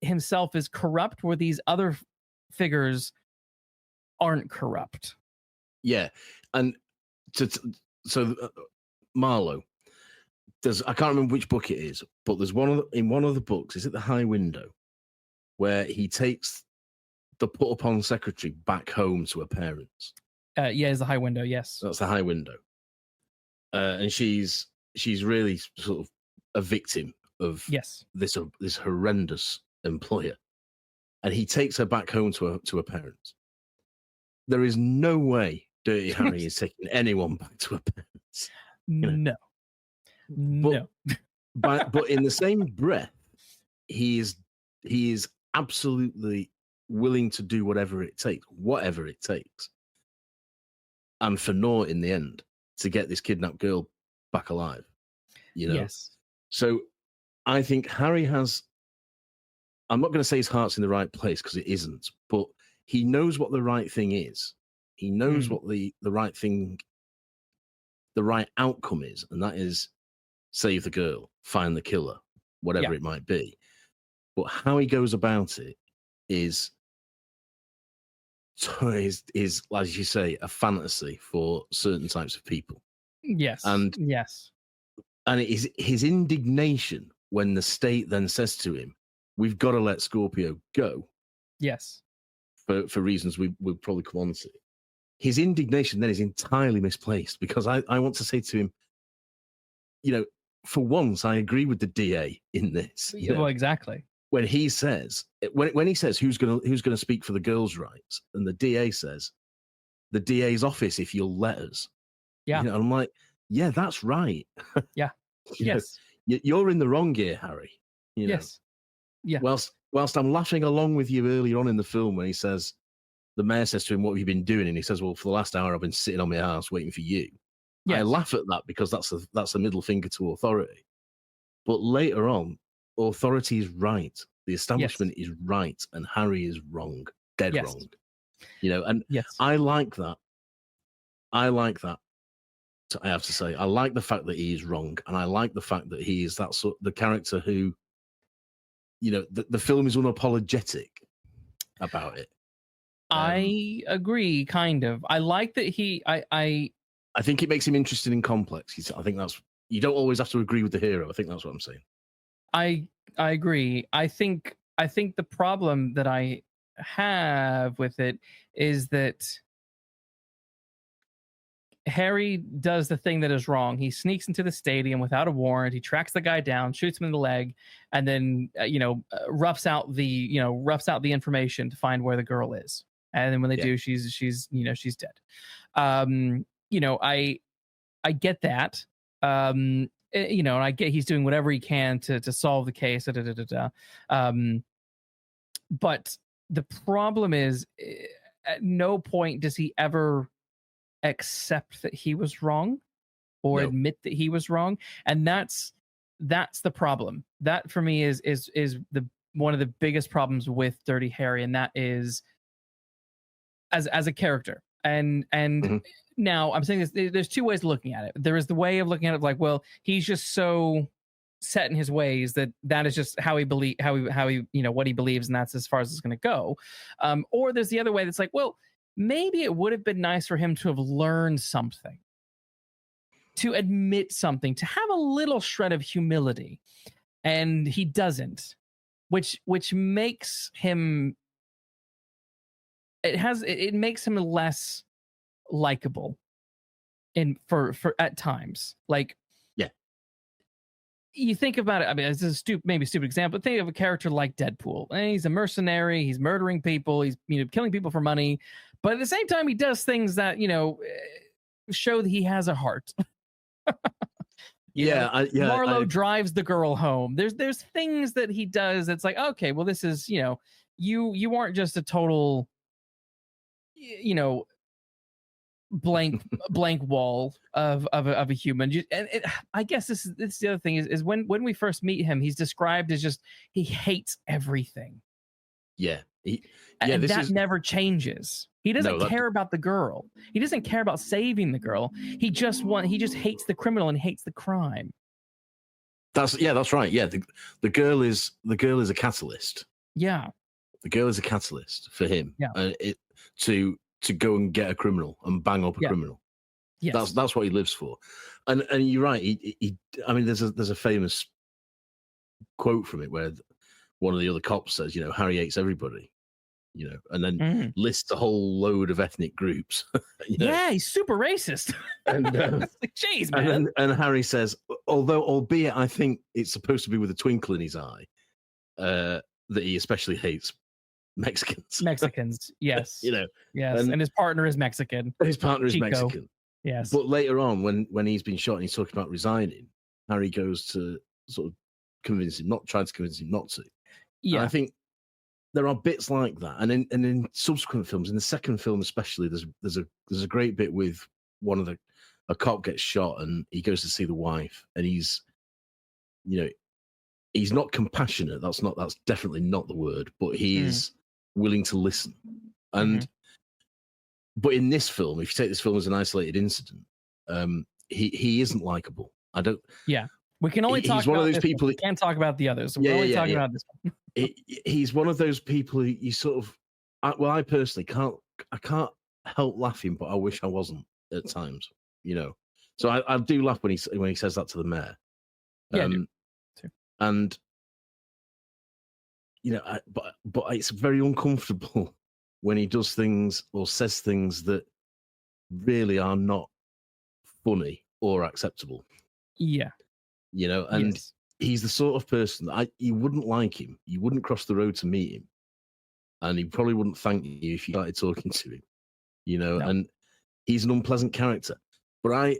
A: himself is corrupt where these other figures aren't corrupt.
B: Yeah. And so Marlowe, I can't remember which book it is, but there's in one of the books, is it The High Window, where he takes the put upon secretary back home to her parents.
A: Yeah, it's The High Window. Yes,
B: that's The High Window. And she's really sort of a victim of this horrendous employer, and he takes her back home to her parents. There is no way Dirty Harry is taking anyone back to her parents.
A: No.
B: But in the same breath, he is absolutely willing to do whatever it takes, and for naught in the end, to get this kidnapped girl back alive.
A: Yes.
B: So I think Harry has, I'm not going to say his heart's in the right place because it isn't, but he knows what the right thing is. He knows what the right thing, the right outcome is, and that is save the girl, find the killer, whatever it might be. But how he goes about it is, as you say, a fantasy for certain types of people.
A: Yes.
B: And it is his indignation when the state then says to him, "We've got to let Scorpio go."
A: Yes.
B: For reasons we'll probably come on to. His indignation then is entirely misplaced, because I want to say to him, for once, I agree with the DA in this.
A: Well, exactly.
B: When he says who's going to speak for the girls' rights, and the DA says the DA's office, if you'll let us.
A: Yeah.
B: I'm like, yeah, that's right.
A: Yeah. Yes.
B: You're in the wrong gear, Harry.
A: Yes. Yeah.
B: Whilst I'm laughing along with you earlier on in the film when he says, the mayor says to him, "What have you been doing?" And he says, "Well, for the last hour, I've been sitting on my ass waiting for you." Yes. I laugh at that because that's a middle finger to authority. But later on, authority is right. The establishment is right, and Harry is wrong, dead wrong. And I like that. I have to say, I like the fact that he is wrong, and I like the fact that he is the character who, the film is unapologetic about it.
A: I agree, kind of. I like that
B: I think it makes him interesting and complex. I think you don't always have to agree with the hero. I think that's what I'm saying.
A: I agree. I think the problem that I have with it is that Harry does the thing that is wrong. He sneaks into the stadium without a warrant. He tracks the guy down, shoots him in the leg, and then roughs out the information to find where the girl is. And then when they do, she's dead. I get that. And I get he's doing whatever he can to solve the case. But the problem is, at no point does he ever accept that he was wrong or admit that he was wrong, and that's the problem. That for me is the one of the biggest problems with Dirty Harry, and that is as a character. And now I'm saying this, there's two ways of looking at it. There is the way of looking at it like, well, he's just so set in his ways that is just how he what he believes, and that's as far as it's going to go. Or there's the other way that's like, well, maybe it would have been nice for him to have learned something, to admit something, to have a little shred of humility, and he doesn't, which makes him, it makes him less likable for at times. Like, you think about it, I mean, it's a stupid example, but think of a character like Deadpool. And he's a mercenary, he's murdering people, he's killing people for money, but at the same time he does things that show that he has a heart. Marlowe drives the girl home. There's things that he does that's like, okay, well, this is you aren't just a total blank wall of a human. I guess this is the other thing is when we first meet him, he's described as just he hates everything.
B: Yeah.
A: And that never changes. He doesn't care about the girl. He doesn't care about saving the girl. He just hates the criminal and hates the crime.
B: That's right. Yeah, the girl is a catalyst.
A: Yeah,
B: the girl is a catalyst for him.
A: Yeah,
B: to go and get a criminal and bang up a criminal. Yes, that's what he lives for. And you're right. I mean, there's a famous quote from it where one of the other cops says, Harry hates everybody. And then lists a whole load of ethnic groups.
A: Yeah, he's super racist.
B: And
A: jeez, man.
B: And Harry says, albeit I think it's supposed to be with a twinkle in his eye, that he especially hates Mexicans.
A: Yes.
B: Yes.
A: And his partner is Mexican.
B: His partner is
A: Chico.
B: Mexican.
A: Yes.
B: But later on, when he's been shot and he's talking about resigning, Harry goes to sort of try to convince him not to. Yeah. And I think there are bits like that, and in subsequent films, in the second film especially, there's a great bit with a cop gets shot and he goes to see the wife, and he's not compassionate. That's definitely not the word, but he's willing to listen. And but in this film, if you take this film as an isolated incident, he isn't likable. I don't.
A: Yeah. We can only talk about those people. We can't talk about the others. We're only talking about this one.
B: He's one of those people who you sort of. I personally can't help laughing, but I wish I wasn't at times. So I do laugh when he says that to the mayor.
A: Yeah.
B: And but it's very uncomfortable when he does things or says things that really are not funny or acceptable.
A: Yeah.
B: And he's the sort of person that you wouldn't like him. You wouldn't cross the road to meet him. And he probably wouldn't thank you if you started talking to him. No. And he's an unpleasant character. But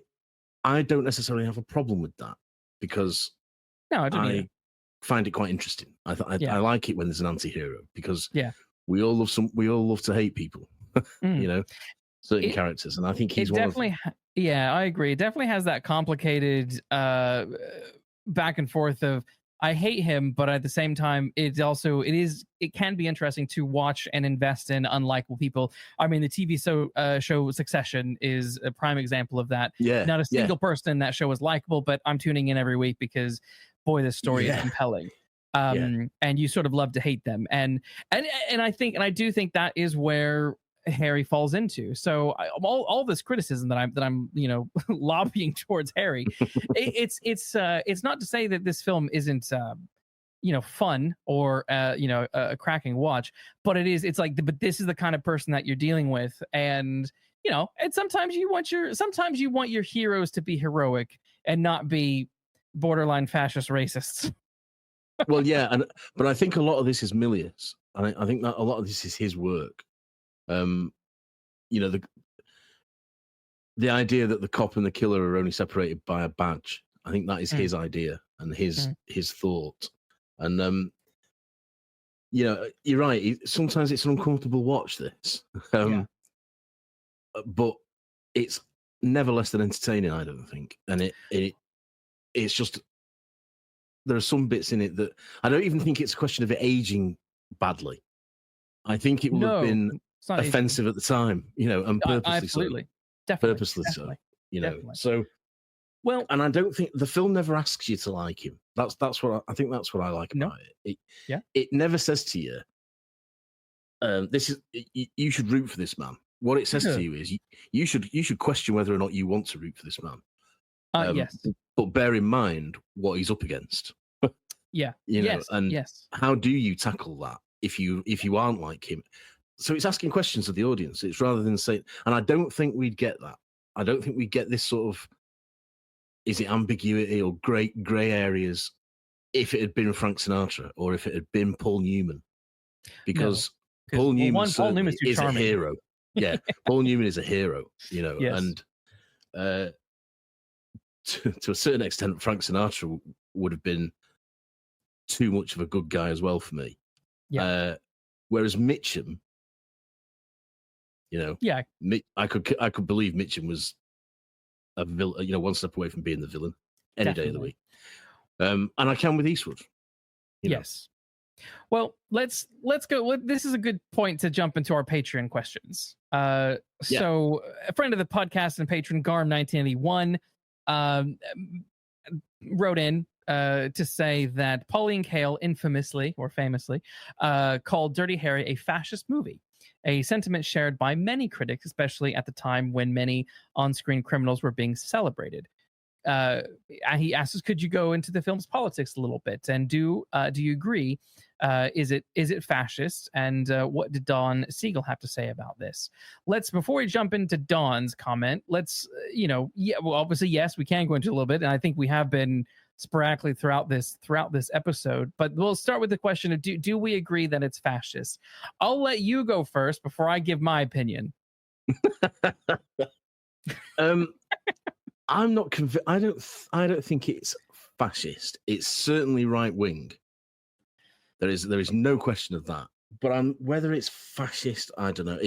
B: I don't necessarily have a problem with that, because I find it quite interesting. I like it when there's an anti-hero, because we all love to hate people. Certain characters, and I think he's one of them.
A: Yeah, I agree. It definitely has that complicated back and forth of I hate him, but at the same time, it can be interesting to watch and invest in unlikable people. I mean, the TV show Succession is a prime example of that.
B: Yeah,
A: not a single person in that show is likable, but I'm tuning in every week because, boy, this story is compelling. And you sort of love to hate them, and I do think that is where Harry falls into. So all this criticism that I'm lobbying towards Harry, it's not to say that this film isn't fun or a cracking watch, but it's like, but this is the kind of person that you're dealing with, and and sometimes you want your heroes to be heroic and not be borderline fascist racists.
B: Well, but I think a lot of this is Milius. I think that a lot of this is his work. The idea that the cop and the killer are only separated by a badge, I think that is his idea and his thought. And you're right. Sometimes it's an uncomfortable watch, this, but it's never less than entertaining, I don't think. And it's just, there are some bits in it that I don't even think it's a question of it aging badly. I think it would have been offensive at the time, and purposely
A: absolutely.
B: So.
A: Definitely.
B: Purposely
A: definitely.
B: So,
A: Definitely.
B: So, well, and I don't think the film never asks you to like him. That's what I think. That's what I like about it. It never says to you, "This is you should root for this man." What it says to you is you should question whether or not you want to root for this man.
A: Yes,
B: but bear in mind what he's up against. How do you tackle that if you aren't like him? So it's asking questions of the audience. It's rather than saying, and I don't think we'd get that. I don't think we'd get this sort of, is it ambiguity or grey areas if it had been Frank Sinatra or if it had been Paul Newman, because Paul Newman is a hero. Yeah, Paul Newman is a hero, and to a certain extent, Frank Sinatra would have been too much of a good guy as well for me. Whereas Mitchum, You know,
A: Yeah,
B: I could believe Mitchum was a villain, you know, one step away from being the villain any day of the
A: definitely.
B: week. And I can with Eastwood.
A: Yes. Well, let's go. This is a good point to jump into our Patreon questions. So a friend of the podcast and patron Garm 1981 wrote in to say that Pauline Kael infamously or famously called Dirty Harry a fascist movie, a sentiment shared by many critics, especially at the time when many on-screen criminals were being celebrated. He asks us, could you go into the film's politics a little bit, and do you agree? Is it fascist? And what did Don Siegel have to say about this? Before we jump into Don's comment, well, obviously, yes, we can go into a little bit, and I think we have been sporadically throughout this episode. But we'll start with the question of do we agree that it's fascist? I'll let you go first before I give my opinion.
B: I'm not convinced. I don't think it's fascist. It's certainly right wing. There is no question of that. But whether it's fascist, I don't know.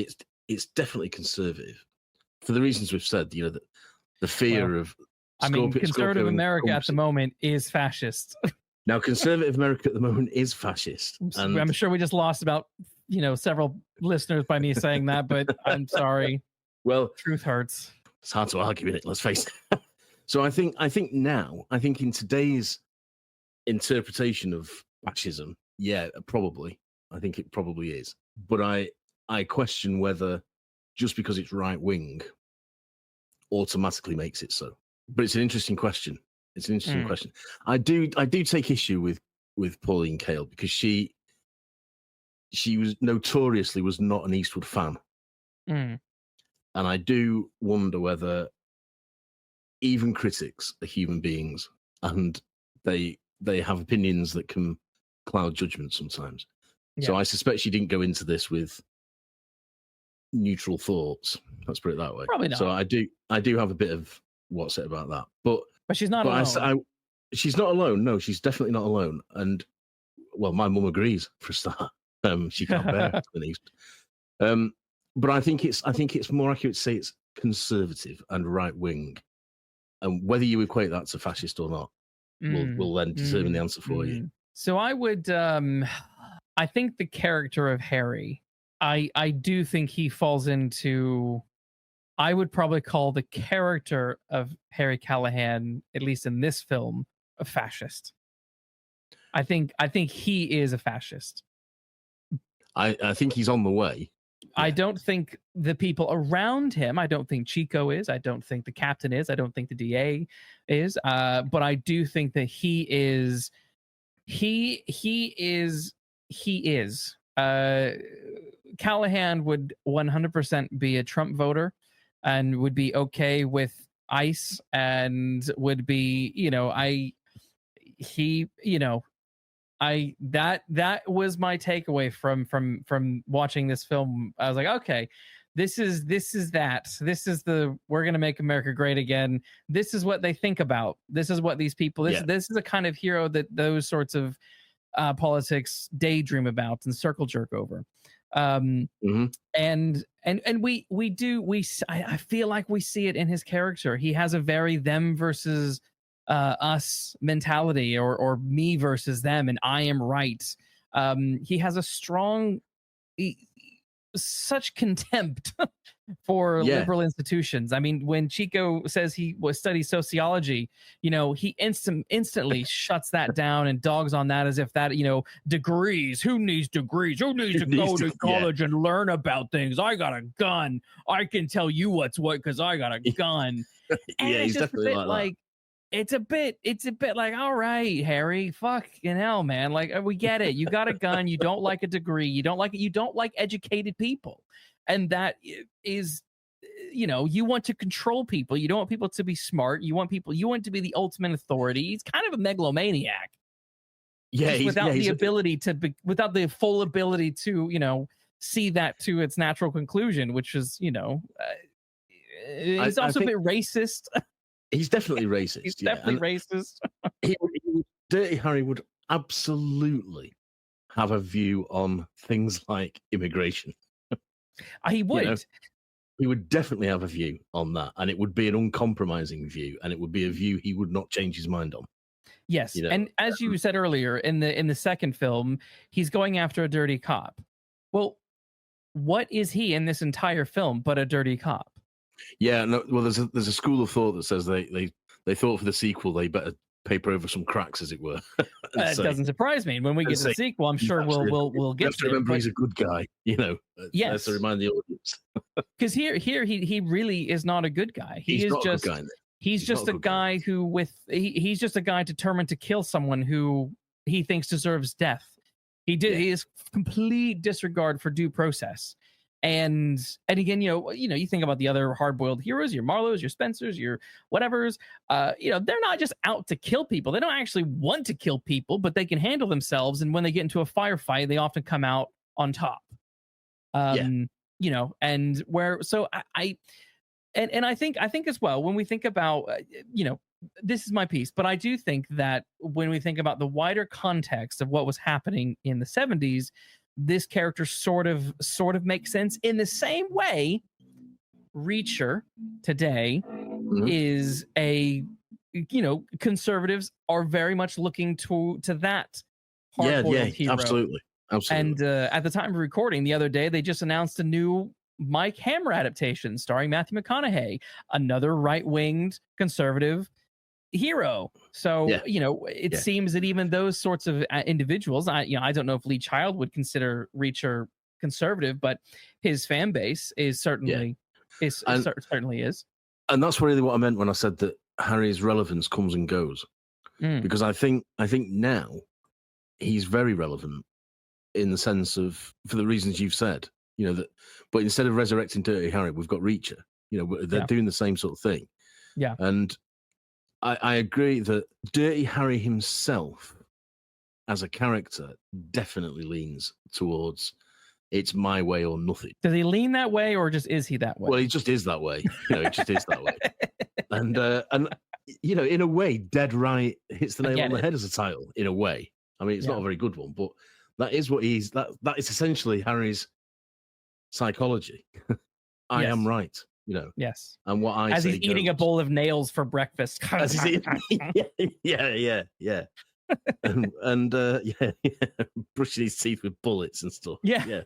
B: It's definitely conservative for the reasons we've said. You know, the fear of.
A: Conservative America at the moment is fascist.
B: Now, conservative America at the moment is fascist. And
A: I'm sure we just lost about several listeners by me saying that, but I'm sorry.
B: Well,
A: truth hurts.
B: It's hard to argue with it, let's face it. So I think in today's interpretation of fascism, yeah, probably. I think it probably is. But I question whether just because it's right wing automatically makes it so. But it's an interesting question. It's an interesting question. I do take issue with Pauline Kael because she was notoriously not an Eastwood fan. And I do wonder whether even critics are human beings and they have opinions that can cloud judgment sometimes. Yeah. So I suspect she didn't go into this with neutral thoughts. Let's put it that way.
A: Probably not.
B: So I do have a bit of what's it about that. But
A: she's not alone.
B: She's not alone. No, she's definitely not alone. And well, my mum agrees for a start. She can't bear Clint Eastwood. But I think it's more accurate to say it's conservative and right wing, and whether you equate that to fascist or not, will then determine the answer for you.
A: So I would, I think the character of Harry, I do think he falls into, I would probably call the character of Harry Callahan, at least in this film, a fascist. I think he is a fascist.
B: I think he's on the way.
A: I don't think the people around him, I don't think Chico is, I don't think the captain is, I don't think the DA is, but I do think that he is. Callahan would 100% be a Trump voter and would be okay with ICE and would be, that was my takeaway from watching this film. I was like, okay, this is we're gonna make America great again. This is what they think about. This is what these people. This is a kind of hero that those sorts of politics daydream about and circle jerk over. And I feel like we see it in his character. He has a very them versus us mentality, or me versus them, and I am right. He has a strong such contempt for liberal institutions. I mean, when Chico says he studies sociology, he instantly shuts that down and dogs on that as if that, degrees. Who needs degrees? Who needs to go to college and learn about things? I got a gun. I can tell you what's what because I got a gun. And
B: he's definitely like that.
A: It's a bit like, all right, Harry, fucking hell, man. Like, we get it. You got a gun. You don't like a degree. You don't like educated people. And that is, you want to control people. You don't want people to be smart. You want to be the ultimate authority. He's kind of a megalomaniac.
B: Yeah.
A: Without the full ability to, see that to its natural conclusion, which is, he's also a bit racist.
B: He's definitely racist.
A: He's definitely racist.
B: Dirty Harry would absolutely have a view on things like immigration.
A: He would,
B: he would definitely have a view on that, and it would be an uncompromising view, and it would be a view he would not change his mind on.
A: Yes,
B: You know,
A: and as you said earlier, in the second film, he's going after a dirty cop. Well, what is he in this entire film but a dirty cop?
B: Yeah, no, well, there's a school of thought that says they thought for the sequel they better paper over some cracks, as it were.
A: It doesn't surprise me. When we get to the sequel, I'm sure we'll get to it.
B: Remember, he's a good guy, you know.
A: Yes,
B: to remind the audience.
A: Because here he really is not a good guy. He's just a guy who he's just a guy determined to kill someone who he thinks deserves death. He is complete disregard for due process. And again, you think about the other hard-boiled heroes, your Marlowes, your Spencers, your whatevers. They're not just out to kill people. They don't actually want to kill people, but they can handle themselves. And when they get into a firefight, they often come out on top. And where so I think as well, when we think about this is my piece, but I do think that when we think about the wider context of what was happening in the 70s, this character sort of makes sense in the same way Reacher today is a conservatives are very much looking to that hard-boiled hero.
B: Absolutely.
A: And at the time of recording the other day, they just announced a new Mike Hammer adaptation starring Matthew McConaughey, another right-winged conservative hero. So it seems that even those sorts of individuals, I don't know if Lee Child would consider Reacher conservative, but his fan base is certainly certainly is.
B: And that's really what I meant when I said that Harry's relevance comes and goes, because I think now he's very relevant in the sense of, for the reasons you've said, that. But instead of resurrecting Dirty Harry, we've got Reacher. They're doing the same sort of thing.
A: Yeah,
B: and I agree that Dirty Harry himself, as a character, definitely leans towards it's my way or nothing.
A: Does he lean that way, or just is he that way?
B: Well, he just is that way. He just is that way. And in a way, Dead Right hits the nail on the head as a title. In a way, I mean, it's not a very good one, but that is what he's. That is essentially Harry's psychology. I am right.
A: Yes.
B: And what I
A: as
B: say
A: he's eating a bowl of nails for breakfast.
B: yeah. and brushing his teeth with bullets and stuff. Yeah.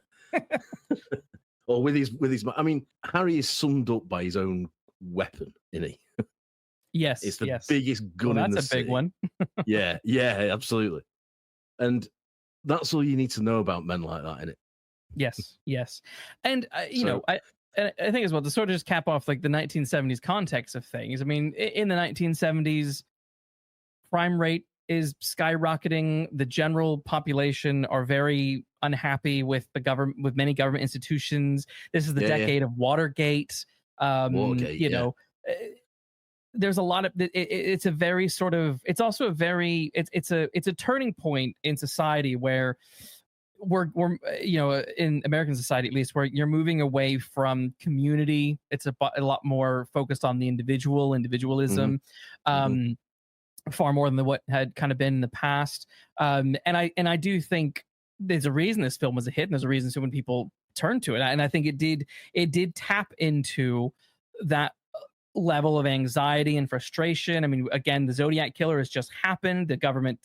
B: Or with his. I mean, Harry is summed up by his own weapon, isn't he?
A: Yes.
B: It's the biggest gun in the city.
A: That's a big one.
B: yeah, absolutely. And that's all you need to know about men like that, isn't it?
A: Yes. And I think as well, to sort of just cap off like the 1970s context of things. I mean, in the 1970s, crime rate is skyrocketing. The general population are very unhappy with the government, with many government institutions. This is the decade of Watergate. There's a lot of it's a very sort of, it's also a very, it's a turning point in society where we're in American society, at least, where you're moving away from community. It's a lot more focused on the individualism, far more than what had kind of been in the past. And I do think there's a reason this film was a hit, and there's a reason so when people turned to it. And I think it did tap into that level of anxiety and frustration. I mean, again, the Zodiac killer has just happened. The government,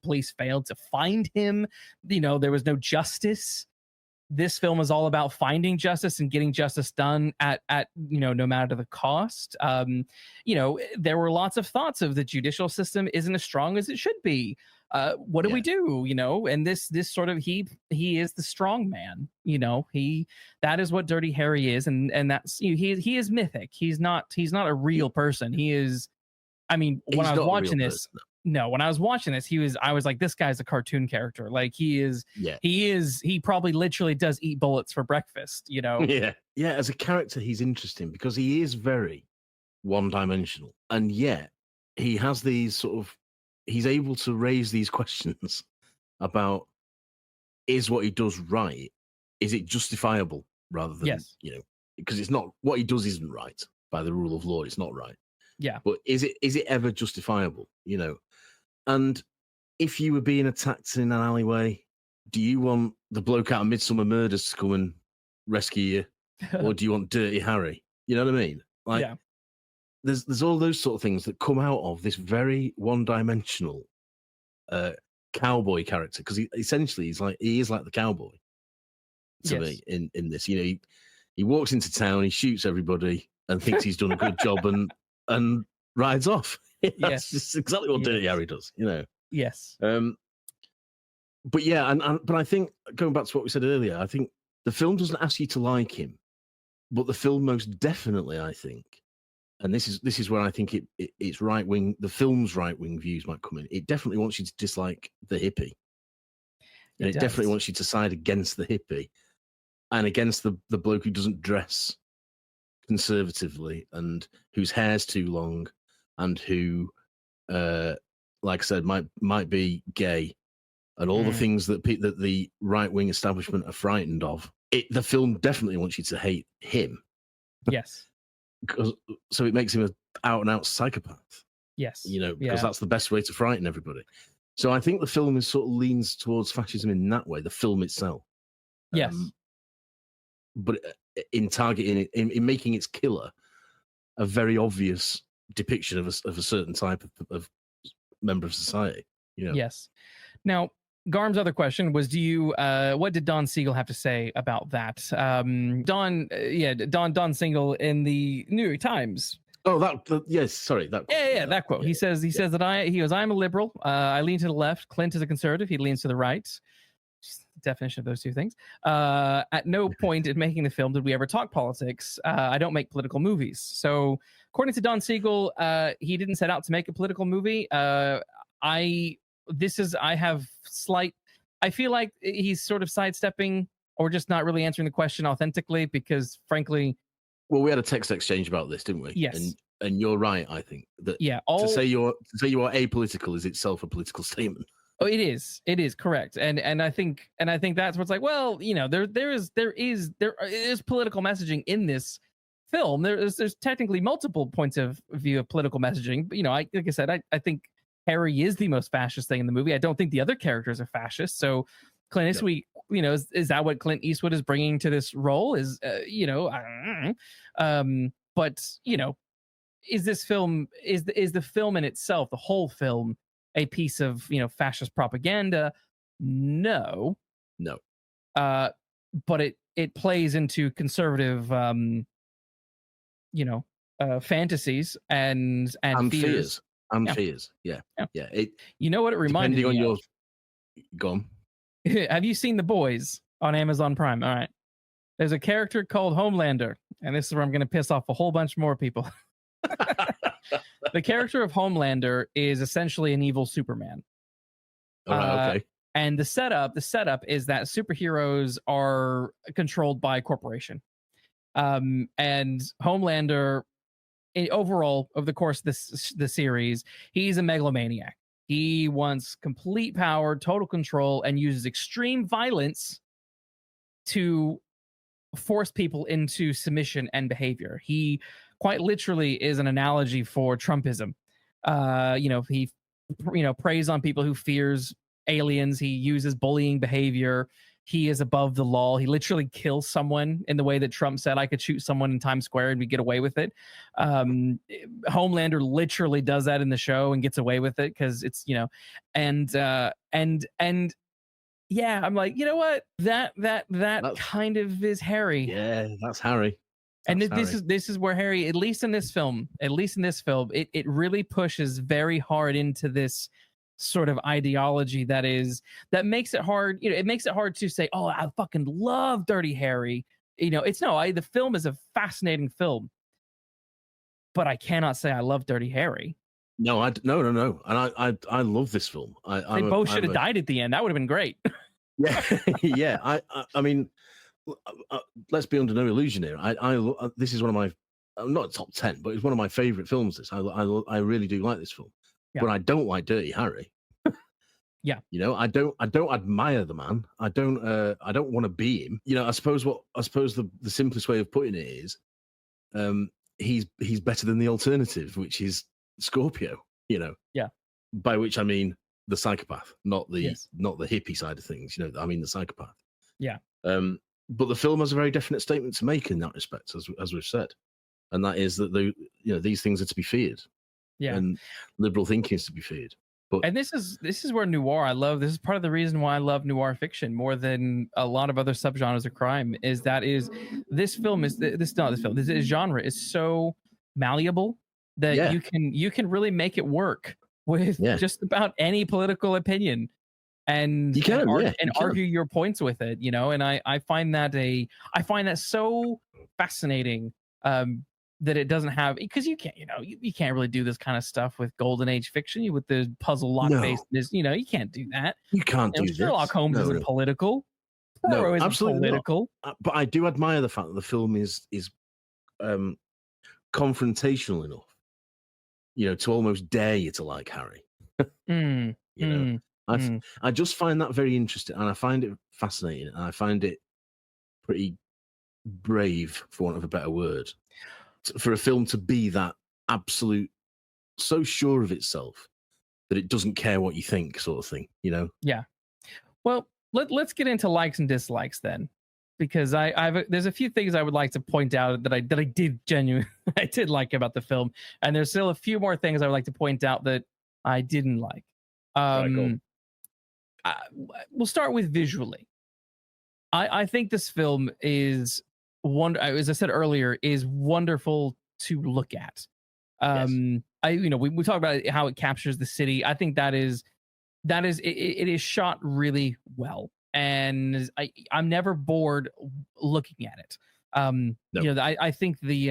A: police failed to find him. There was no justice. This film is all about finding justice and getting justice done at no matter the cost. There were lots of thoughts of the judicial system isn't as strong as it should be. What do we do? And this sort of he is the strong man. That is what Dirty Harry is, and that's he is mythic. He's not a real person. He is. I mean, when I was watching this. When I was watching this, I was like, this guy's a cartoon character. Like he probably literally does eat bullets for breakfast,
B: Yeah. As a character, he's interesting because he is very one-dimensional. And yet he has these sort of, he's able to raise these questions about, is what he does right? Is it justifiable rather than, because it's not, what he does isn't right by the rule of law. It's not right.
A: Yeah.
B: But is it ever justifiable? And if you were being attacked in an alleyway, do you want the bloke out of Midsummer Murders to come and rescue you? or do you want Dirty Harry? You know what I mean? Like,
A: yeah.
B: there's all those sort of things that come out of this very one-dimensional cowboy character, because essentially he is like the cowboy to me in this. You know, he walks into town, he shoots everybody, and thinks he's done a good job, and rides off. That's just exactly what Dirty Harry does. You know.
A: Yes.
B: But yeah, but I think, going back to what we said earlier, I think the film doesn't ask you to like him, but the film most definitely, I think, and this is where I think it's right wing. The film's right wing views might come in. It definitely wants you to dislike the hippie, and it definitely wants you to side against the hippie and against the bloke who doesn't dress conservatively and whose hair's too long and who, like I said, might be gay. And all the things that the right-wing establishment are frightened of. The film definitely wants you to hate him.
A: Yes.
B: So it makes him an out-and-out psychopath.
A: Yes.
B: You know, because that's the best way to frighten everybody. So I think the film is sort of leans towards fascism in that way, the film itself.
A: Yes.
B: But in targeting it, in making its killer a very obvious depiction of a certain type of member of society. You know?
A: Yes. Now, Garm's other question was, what did Don Siegel have to say about that? Don Siegel in the New York Times.
B: Oh, yes, sorry. That
A: quote. He says that I'm a liberal. I lean to the left. Clint is a conservative. He leans to the right. Just the definition of those two things. At no point in making the film did we ever talk politics. I don't make political movies. So according to Don Siegel, he didn't set out to make a political movie. I feel like he's sort of sidestepping or just not really answering the question authentically, because frankly,
B: well, we had a text exchange about this, didn't we?
A: Yes.
B: And you're right, I think that to say you are apolitical is itself a political statement.
A: Oh, it is correct. And I think that's what's like, well, you know, there is political messaging in this film. There's technically multiple points of view of political messaging, but you know, like I said, I think Harry is the most fascist thing in the movie. I don't think the other characters are fascist. So Clint Eastwood, you know, is that what Clint Eastwood is bringing to this role? Is you know, but you know, is this film is the film in itself, the whole film, a piece of, you know, fascist propaganda? No. But it plays into conservative, you know, fantasies and fears.
B: Fears. Yeah.
A: You know what it reminded me of?
B: Your gone.
A: Have you seen The Boys on Amazon Prime? All right. There's a character called Homelander, and this is where I'm going to piss off a whole bunch more people. The character of Homelander is essentially an evil Superman.
B: Okay.
A: And the setup is that superheroes are controlled by a corporation. And Homelander, overall, over the course of the series, he's a megalomaniac. He wants complete power, total control, and uses extreme violence to force people into submission and behavior. He quite literally is an analogy for Trumpism. You know, he preys on people who fears aliens. He uses bullying behavior. He is above the law. He literally kills someone in the way that Trump said, I could shoot someone in Times Square and we get away with it. Homelander literally does that in the show and gets away with it because it's, you know, and yeah, I'm like, you know what? That's kind of is Harry.
B: Yeah, that's Harry.
A: This is where Harry, at least in this film, it really pushes very hard into this sort of ideology that makes it hard. You know, it makes it hard to say, oh, I fucking love Dirty Harry. You know, the film is a fascinating film, but I cannot say I love Dirty Harry.
B: No. And I love this film.
A: They both should have died at the end. That would have been great.
B: Yeah. Yeah. I mean, let's be under no illusion here. This is one of my, not top 10, but it's one of my favorite films. I really do like this film. Yeah. But I don't like Dirty Harry.
A: Yeah,
B: you know, I don't admire the man. I don't want to be him. You know, I suppose the simplest way of putting it is, he's better than the alternative, which is Scorpio. You know,
A: yeah.
B: By which I mean the psychopath, not the hippie side of things. You know, I mean the psychopath.
A: Yeah.
B: but the film has a very definite statement to make in that respect, as we've said, and that is that these things are to be feared, and liberal thinking is to be feared. But
A: and this is where noir, I love. This is part of the reason why I love noir fiction more than a lot of other subgenres of crime. This genre is so malleable that you can really make it work with just about any political opinion, and
B: you can
A: argue your points with it, and I find that so fascinating, that it doesn't have, because you can't really do this kind of stuff with golden age fiction with the puzzle lock based, you can't do that.
B: You can't do
A: Sherlock Holmes isn't political.
B: No,
A: isn't
B: absolutely
A: political.
B: Not. But I do admire the fact that the film is confrontational enough, to almost dare you to like Harry. I just find that very interesting, and I find it fascinating, and I find it pretty brave, for want of a better word, for a film to be that absolute, so sure of itself that it doesn't care what you think, sort of thing.
A: Yeah. Well, let's get into likes and dislikes then, because there's a few things I would like to point out that I did I did like about the film, and there's still a few more things I would like to point out that I didn't like. We'll start with visually. I think this film is as I said earlier, is wonderful to look at. We talk about how it captures the city. I think that is it is shot really well, and I'm never bored looking at it. No. I think the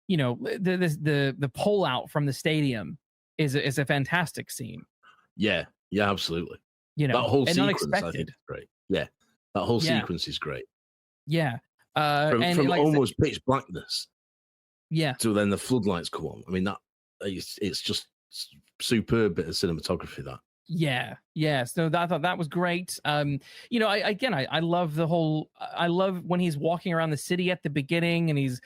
A: pullout from the stadium is a fantastic scene.
B: Yeah, absolutely. That whole sequence, I think, is great. Yeah, that whole sequence is great.
A: Yeah.
B: From almost pitch blackness, to then the floodlights come on. I mean, it's just superb bit of cinematography. That.
A: Yeah. So I thought that was great. I love I love when he's walking around the city at the beginning and he's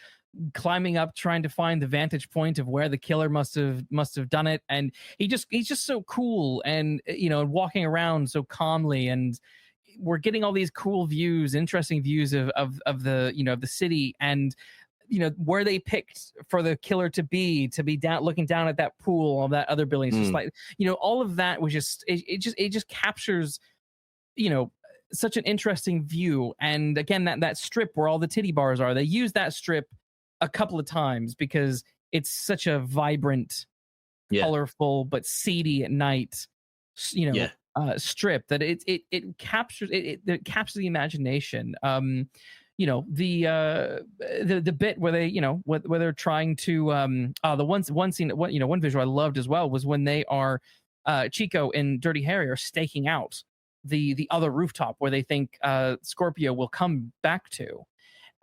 A: climbing up trying to find the vantage point of where the killer must have done it, and he's just so cool, and walking around so calmly, and we're getting all these cool views, interesting views of the city, and where they picked for the killer to be down, looking down at that pool, all that other buildings, just like all of that was just it just captures such an interesting view. And again, that strip where all the titty bars are, they use that strip a couple of times because it's such a vibrant, colorful but seedy at night strip that it captures it captures the imagination. The bit where they where they're trying to one scene, one visual I loved as well was when they are Chico and Dirty Harry are staking out the other rooftop where they think Scorpio will come back to,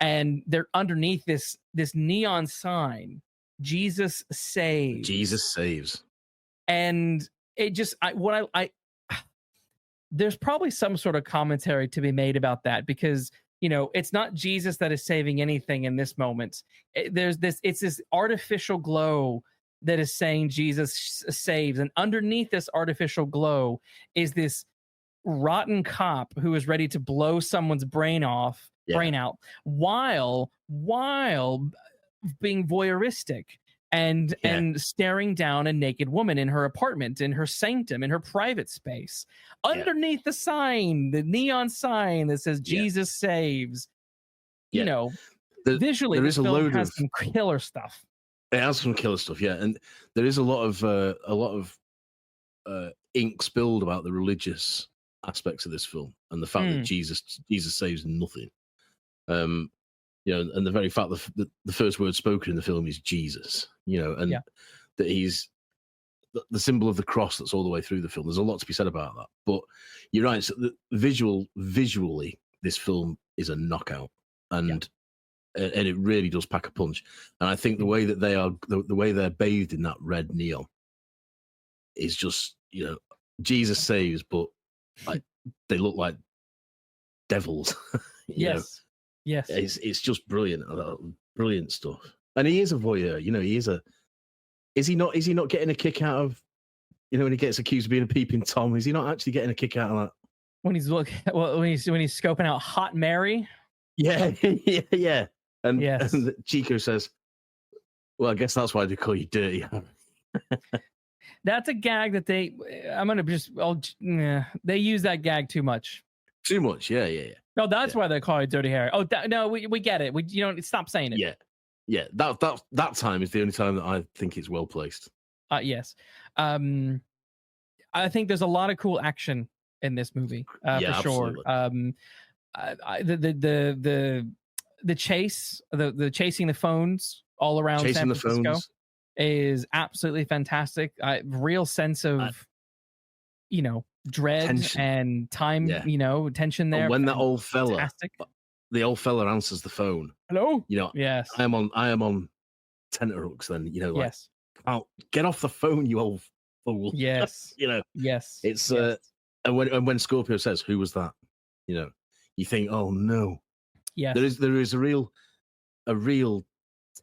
A: and they're underneath this neon sign, Jesus saves, and it just there's probably some sort of commentary to be made about that, because it's not Jesus that is saving anything in this moment. It's this artificial glow that is saying Jesus saves, and underneath this artificial glow is this rotten cop who is ready to blow someone's brain out while being voyeuristic and staring down a naked woman in her apartment, in her sanctum, in her private space, underneath the sign, the neon sign that says Jesus saves. Visually,
B: there is
A: this film
B: a load
A: has
B: of
A: some killer stuff.
B: It has some killer stuff, and there is a lot of ink spilled about the religious aspects of this film and the fact that Jesus saves nothing. And the very fact that the first word spoken in the film is Jesus, and that he's the symbol of the cross that's all the way through the film. There's a lot to be said about that. But you're right. So visually, this film is a knockout, and it really does pack a punch. And I think the way that they are, the way they're bathed in that red neon, is just Jesus saves, but like they look like devils.
A: Yes.
B: It's just brilliant, brilliant stuff. And he is a voyeur. Is he not getting a kick out of, when he gets accused of being a peeping Tom? Is he not actually getting a kick out of that?
A: When he's when he's scoping out Hot Mary.
B: Yeah, yeah. And,
A: Yes.
B: and Chico says, "Well, I guess that's why they call you Dirty Harry."
A: That's a gag that they use that gag too much.
B: Too much, yeah.
A: No, that's why they call it Dirty Harry. Oh, no, we get it. Stop saying it.
B: Yeah. That time is the only time that I think it's well placed.
A: Yes. I think there's a lot of cool action in this movie, for sure.
B: Absolutely.
A: The chase, the chasing the phones all around
B: Chasing
A: San Francisco
B: the phones
A: is absolutely fantastic. Real sense of, dread
B: tension.
A: and time, tension there.
B: And when that old fella,
A: fantastic.
B: the old fella answers the phone.
A: Hello?
B: Yes. I am on tenterhooks then,
A: yes.
B: Oh, get off the phone, you old fool.
A: Yes. Yes.
B: It's
A: yes.
B: And when Scorpio says, "Who was that?" You think, "Oh no."
A: Yes.
B: There is a real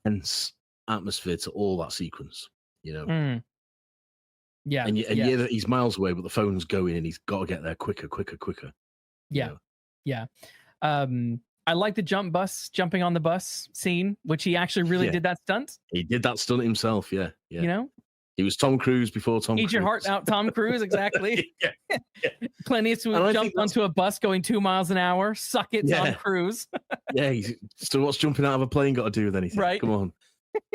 B: tense atmosphere to all that sequence.
A: Yeah.
B: And yeah, that he's miles away, but the phone's going, and he's got to get there quicker.
A: Yeah. Yeah. I like the jumping on the bus scene, which he actually really did that stunt.
B: He did that stunt himself. Yeah. He was Tom Cruise before Tom Cruise.
A: Eat your heart out, Tom Cruise, exactly. Clint Eastwood jumped onto a bus going 2 miles an hour. Suck it, Tom Cruise.
B: So what's jumping out of a plane got to do with anything?
A: Right.
B: Come on.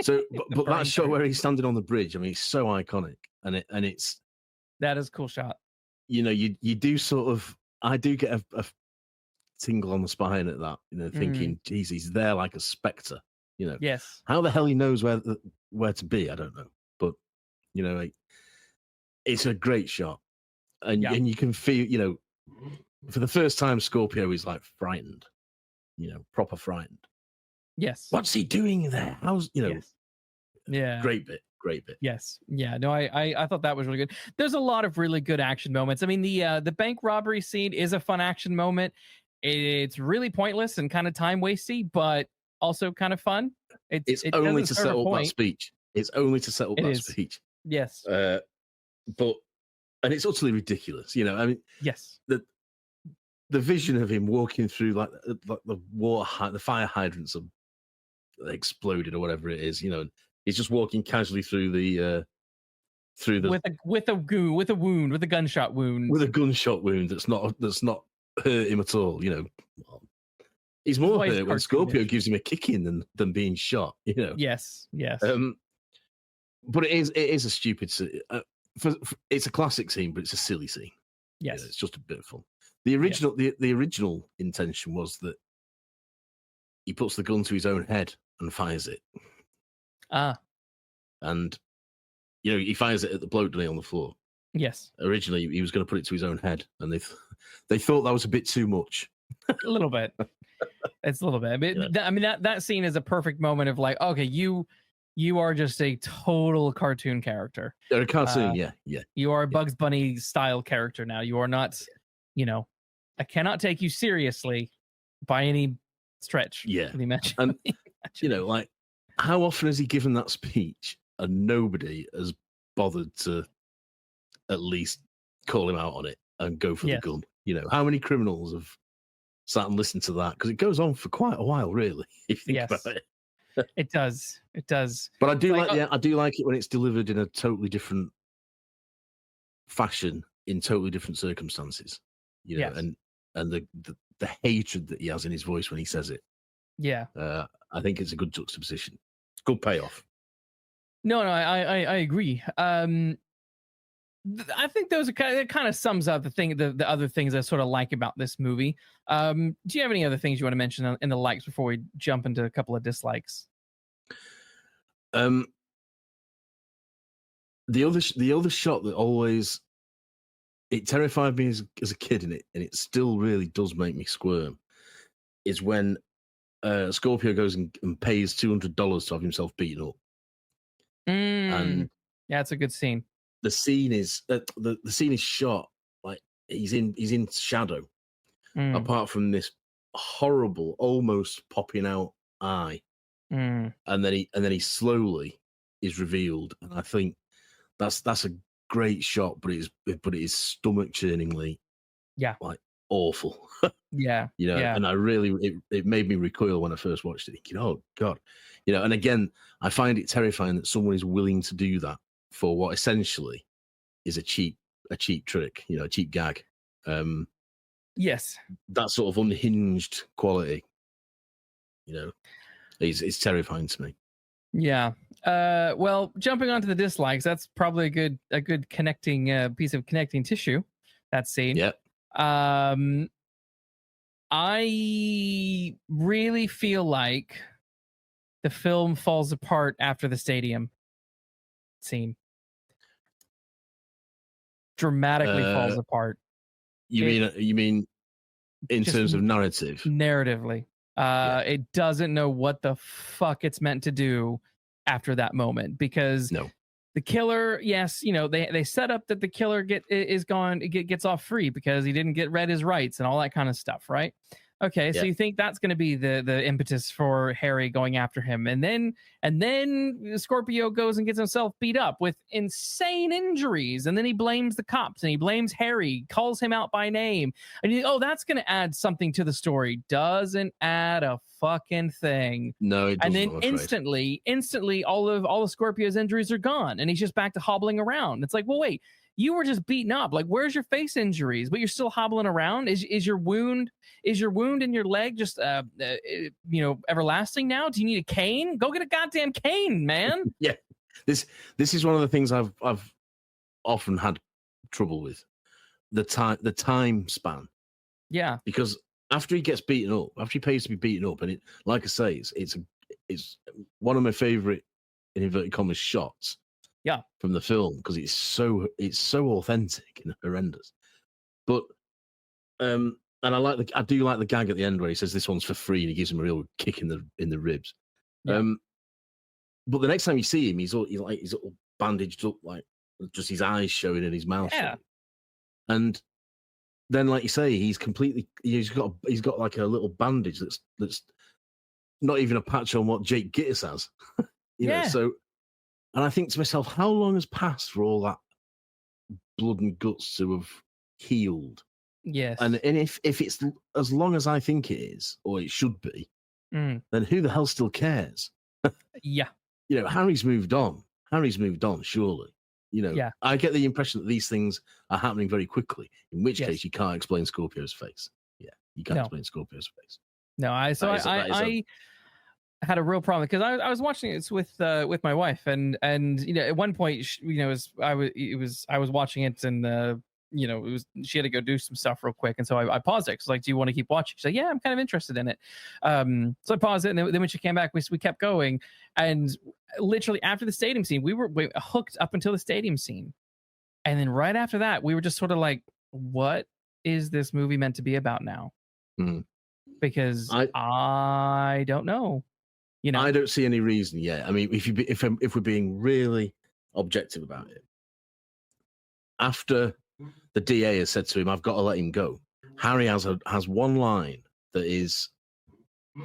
B: So, but that shot where he's standing on the bridge, I mean, it's so iconic, and it's
A: that is a cool shot.
B: You do sort of, I do get a tingle on the spine at that, thinking, geez, he's there like a spectre.
A: Yes.
B: How the hell he knows where to be, I don't know. But it's a great shot, and you can feel, for the first time, Scorpio is like frightened, proper frightened.
A: Yes.
B: What's he doing there? How's
A: Yes. Yeah.
B: Great bit.
A: Yes. Yeah. No, I thought that was really good. There's a lot of really good action moments. I mean, the bank robbery scene is a fun action moment. It's really pointless and kind of time wasty, but also kind of fun.
B: It's only to set up that speech. It's only to set up that speech.
A: Yes.
B: And it's utterly ridiculous. I mean,
A: yes.
B: The vision of him walking through like the fire hydrants have exploded or whatever it is. He's just walking casually through the
A: with a gunshot wound
B: that's not hurt him at all. He's more hurt when Scorpio gives him a kicking than being shot.
A: Yes.
B: But it is a stupid. It's a classic scene, but it's a silly scene.
A: Yes,
B: it's just a bit of fun. The original intention was that he puts the gun to his own head and fires it. And he fires it at the bloke on the floor.
A: Yes.
B: Originally, he was going to put it to his own head, and they thought that was a bit too much.
A: A little bit. It's a little bit. I mean, that scene is a perfect moment of like, okay, you are just a total cartoon character.
B: They're a cartoon, yeah.
A: You are a Bugs Bunny style character now. You are not, I cannot take you seriously by any stretch.
B: Yeah.
A: And
B: like, how often has he given that speech and nobody has bothered to at least call him out on it and go for the gun? How many criminals have sat and listened to that? Because it goes on for quite a while, really, if you think about it.
A: It does.
B: But I do I do like it when it's delivered in a totally different fashion in totally different circumstances. And the hatred that he has in his voice when he says it. Yeah. I think it's a good juxtaposition. Good payoff.
A: No, I agree. I think those it kind of sums up the other things I sort of like about this movie. Do you have any other things you want to mention in the likes before we jump into a couple of dislikes?
B: The other shot that always it terrified me as a kid, and it still really does make me squirm, is when Scorpio goes and pays $200 to have himself beaten up. And
A: yeah, it's a good scene.
B: The scene is the scene is shot like he's in shadow, apart from this horrible, almost popping out eye, and then he slowly is revealed, and I think that's a great shot, but it is stomach churningly, like awful.
A: Yeah. Yeah.
B: And I really, it made me recoil when I first watched it, thinking, oh God, and again, I find it terrifying that someone is willing to do that for what essentially is a cheap trick, a cheap gag.
A: Yes.
B: That sort of unhinged quality, is terrifying to me.
A: Yeah. Well, jumping onto the dislikes, that's probably a good connecting piece of connecting tissue. That scene.
B: Yeah.
A: I really feel like the film falls apart after the stadium scene. Dramatically falls apart.
B: You mean in terms of narrative?
A: Narratively. It doesn't know what the fuck it's meant to do after that moment, because the killer, yes, they set up that the killer gets off free because he didn't read his rights and all that kind of stuff, right? Okay, so you think that's going to be the impetus for Harry going after him, and then Scorpio goes and gets himself beat up with insane injuries, and then he blames the cops and he blames Harry, calls him out by name, and you think, oh, that's going to add something to the story. Doesn't add a fucking thing.
B: No, it doesn't.
A: And then instantly, all of Scorpio's injuries are gone, and he's just back to hobbling around. It's like, well, wait. You were just beaten up. Like, where's your face injuries? But you're still hobbling around. Is your wound in your leg just everlasting now? Do you need a cane? Go get a goddamn cane, man.
B: Yeah, this is one of the things I've often had trouble with, the time span.
A: Yeah,
B: because after he gets beaten up, after he pays to be beaten up, and it, like I say, it's one of my favorite, in inverted commas, shots.
A: Yeah,
B: from the film, because it's so authentic and horrendous. But and I do like the gag at the end where he says this one's for free and he gives him a real kick in the ribs.
A: Yeah.
B: But the next time you see him, he's all bandaged up, like just his eyes showing and his mouth showing. And then, like you say, he's got like a little bandage that's not even a patch on what Jake Gittis has. you know, so. And I think to myself, how long has passed for all that blood and guts to have healed?
A: Yes.
B: And if it's as long as I think it is, or it should be, then who the hell still cares?
A: Yeah.
B: Harry's moved on. Surely. I get the impression that these things are happening very quickly, in which case you can't explain Scorpio's face. Yeah, you can't explain Scorpio's face.
A: No, I had a real problem because I was watching it with my wife, and at one point I was watching it, and she had to go do some stuff real quick, and so I paused it. Cause like, do you want to keep watching? She's like, yeah, I'm kind of interested in it. So I paused it, and then when she came back, we kept going, and literally after the stadium scene, we were hooked up until the stadium scene, and then right after that, we were just sort of like, what is this movie meant to be about now? Because I don't know.
B: I don't see any reason yet. I mean, if we're being really objective about it, after the DA has said to him, "I've got to let him go," Harry has one line that is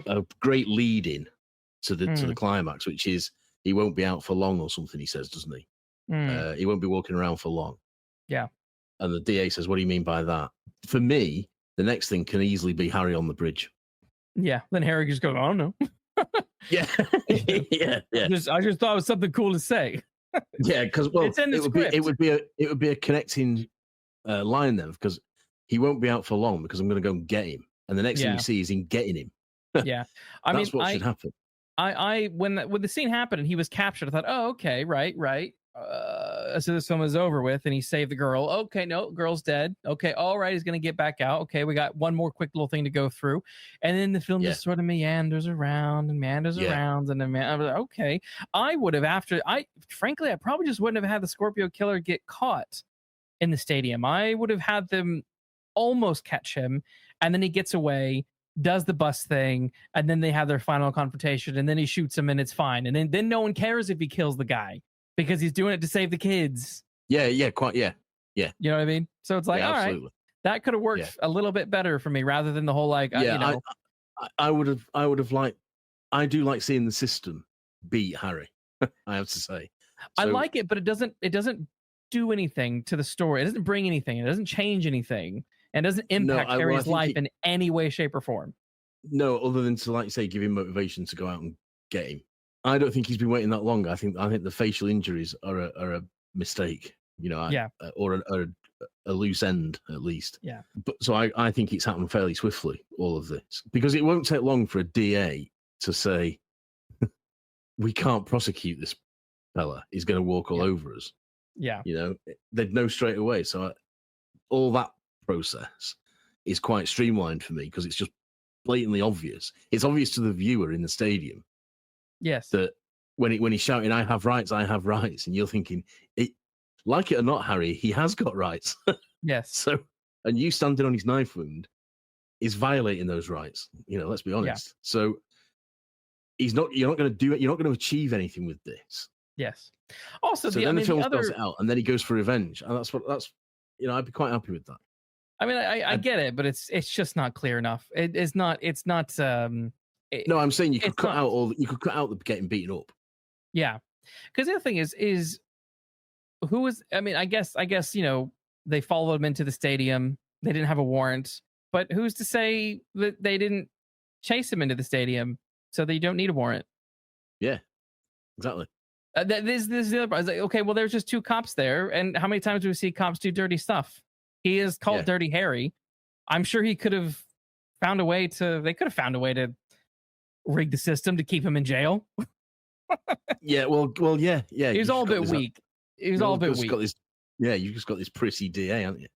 B: a great lead in to the climax, which is he won't be out for long or something. He says, doesn't he? He won't be walking around for long. Yeah. And the DA says, "What do you mean by that?" For me, the next thing can easily be Harry on the bridge.
A: Yeah. Then Harry just goes, "I don't know."
B: Yeah. yeah.
A: I just thought it was something cool to say.
B: Yeah, because it would be a connecting line then, because he won't be out for long because I'm going to go and get him, and the next thing you see is him getting him.
A: Yeah,
B: that's what should happen.
A: When the scene happened and he was captured, I thought, oh, okay, right. So this one was over with, and he saved the girl. Okay, no, girl's dead. Okay, all right, he's gonna get back out. Okay, we got one more quick little thing to go through, and then the film just sort of meanders around, and then I was like, okay. I probably just wouldn't have had the Scorpio killer get caught in the stadium. I would have had them almost catch him, and then he gets away, does the bus thing, and then they have their final confrontation, and then he shoots him, and it's fine, and then no one cares if he kills the guy, because he's doing it to save the kids. Yeah. You know what I mean? So it's like, all right, that could have worked a little bit better for me, rather than the whole like,
B: I would have liked. I do like seeing the system beat Harry. I have to say,
A: I like it, but it doesn't do anything to the story. It doesn't bring anything. It doesn't change anything. and doesn't impact Harry's life in any way, shape, or form.
B: No, other than to, like you say, give him motivation to go out and get him. I don't think he's been waiting that long. I think the facial injuries are a mistake, or a loose end at least.
A: Yeah.
B: But so I think it's happened fairly swiftly, all of this, because it won't take long for a DA to say, we can't prosecute this fella. He's going to walk all over us.
A: Yeah.
B: They'd know straight away. So all that process is quite streamlined for me because it's just blatantly obvious. It's obvious to the viewer in the stadium.
A: Yes.
B: That when he's shouting, I have rights. And you're thinking, like it or not, Harry, he has got rights.
A: Yes.
B: So, and you standing on his knife wound is violating those rights. Let's be honest. Yeah. So you're not going to achieve anything with this.
A: Yes. Also,
B: so then the film spells it out, and then he goes for revenge, and that's I'd be quite happy with that.
A: I mean, I get it, but it's just not clear enough. It's not.
B: No, I'm saying you could cut out the getting beaten up.
A: Yeah, because the other thing is who was? I mean, I guess they followed him into the stadium. They didn't have a warrant, but who's to say that they didn't chase him into the stadium so that you don't need a warrant?
B: Yeah, exactly.
A: This is the other part. I was like, okay, well, there's just two cops there, and how many times do we see cops do dirty stuff? He is called Dirty Harry. I'm sure he could have found a way to. They could have found a way to rig the system to keep him in jail.
B: Yeah. Yeah.
A: He was all a bit weak. He was all a bit weak.
B: You've just got this prissy DA, haven't you?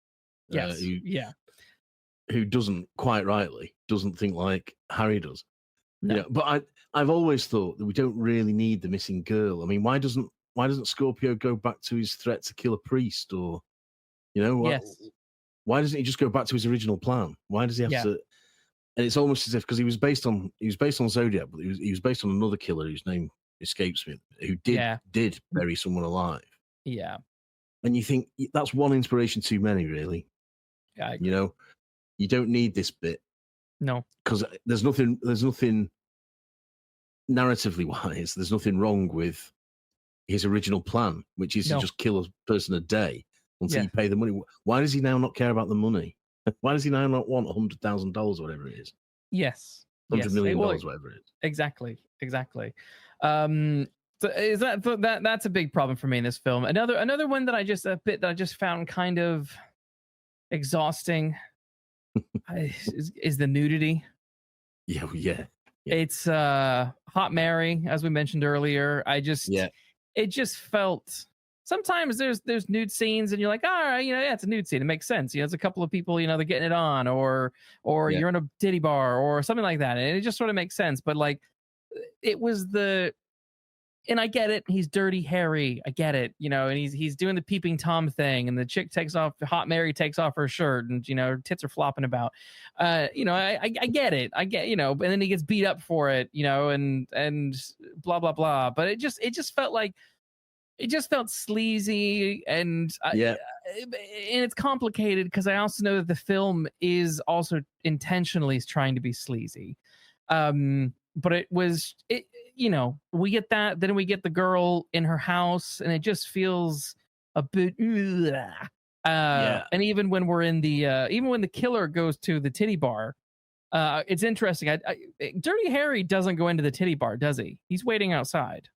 A: Yes.
B: Who doesn't quite rightly doesn't think like Harry does.
A: No.
B: But I've always thought that we don't really need the missing girl. I mean, why doesn't Scorpio go back to his threat to kill a priest, or why doesn't he just go back to his original plan? Why does he have to? And it's almost as if, because he was based on Zodiac, but he was based on another killer whose name escapes me, who did bury someone alive.
A: Yeah.
B: And you think that's one inspiration too many, really.
A: Yeah.
B: You don't need this bit.
A: No,
B: because there's nothing narratively wise. There's nothing wrong with his original plan, which is to just kill a person a day until you pay the money. Why does he now not care about the money? Why does he now not want $100,000 or whatever it is?
A: Yes,
B: $100 million, whatever it is.
A: Exactly. So is that's a big problem for me in this film. Another one that I just found kind of exhausting is the nudity.
B: Yeah.
A: It's Hot Mary, as we mentioned earlier. It just felt. Sometimes there's nude scenes and you're like, all right, it's a nude scene. It makes sense. There's a couple of people, they're getting it on, or you're in a titty bar or something like that, and it just sort of makes sense. But like, it was and I get it. He's Dirty Harry. I get it. And he's doing the peeping Tom thing, and the chick Hot Mary takes off her shirt, and tits are flopping about. I get it. I get, and then he gets beat up for it, and blah blah blah. But it just felt like. It just felt sleazy, and it's complicated because I also know that the film is also intentionally trying to be sleazy. But we get that, then we get the girl in her house, and it just feels a bit. And even when we're in even when the killer goes to the titty bar, it's interesting. Dirty Harry doesn't go into the titty bar, does he? He's waiting outside.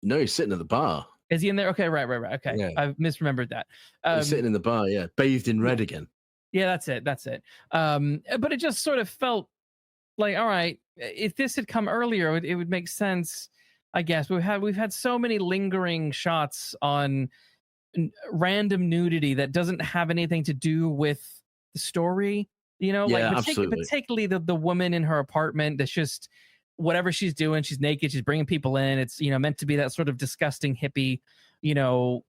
B: No, he's sitting at the bar.
A: Is he in there? Okay, right. Okay,
B: yeah.
A: I've misremembered that.
B: He's sitting in the bar, bathed in red again.
A: Yeah, that's it. But it just sort of felt like, all right, if this had come earlier, it would make sense, I guess. We've had so many lingering shots on random nudity that doesn't have anything to do with the story. Particularly the woman in her apartment that's just. Whatever she's doing, she's naked, she's bringing people in. It's, meant to be that sort of disgusting hippie,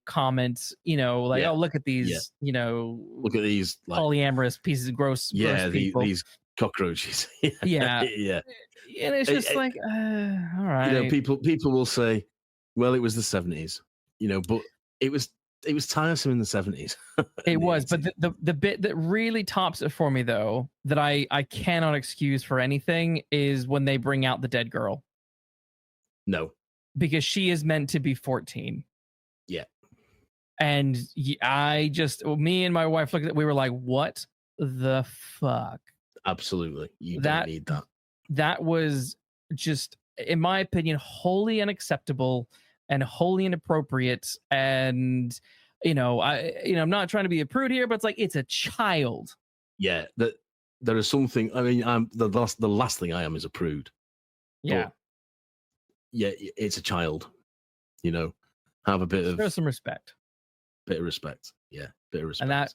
A: comment, oh, look at these,
B: look at these
A: polyamorous pieces of gross people.
B: These cockroaches.
A: Yeah. And it's just all right.
B: People will say, well, it was the 70s, but it was tiresome in the 70s.
A: It was, but the bit that really tops it for me, though, that I cannot excuse for anything, is when they bring out the dead girl.
B: No.
A: Because she is meant to be 14.
B: Yeah.
A: And me and my wife looked at it, we were like, what the fuck?
B: Absolutely. You don't need that.
A: That was just, in my opinion, wholly unacceptable and wholly inappropriate. And I'm not trying to be a prude here, but it's like, it's a child.
B: Yeah, there is something. I mean, I'm the last thing I am is a prude.
A: Yeah,
B: but yeah, it's a child. Have a bit
A: show some respect.
B: Bit of respect. Yeah, bit of respect.
A: And that.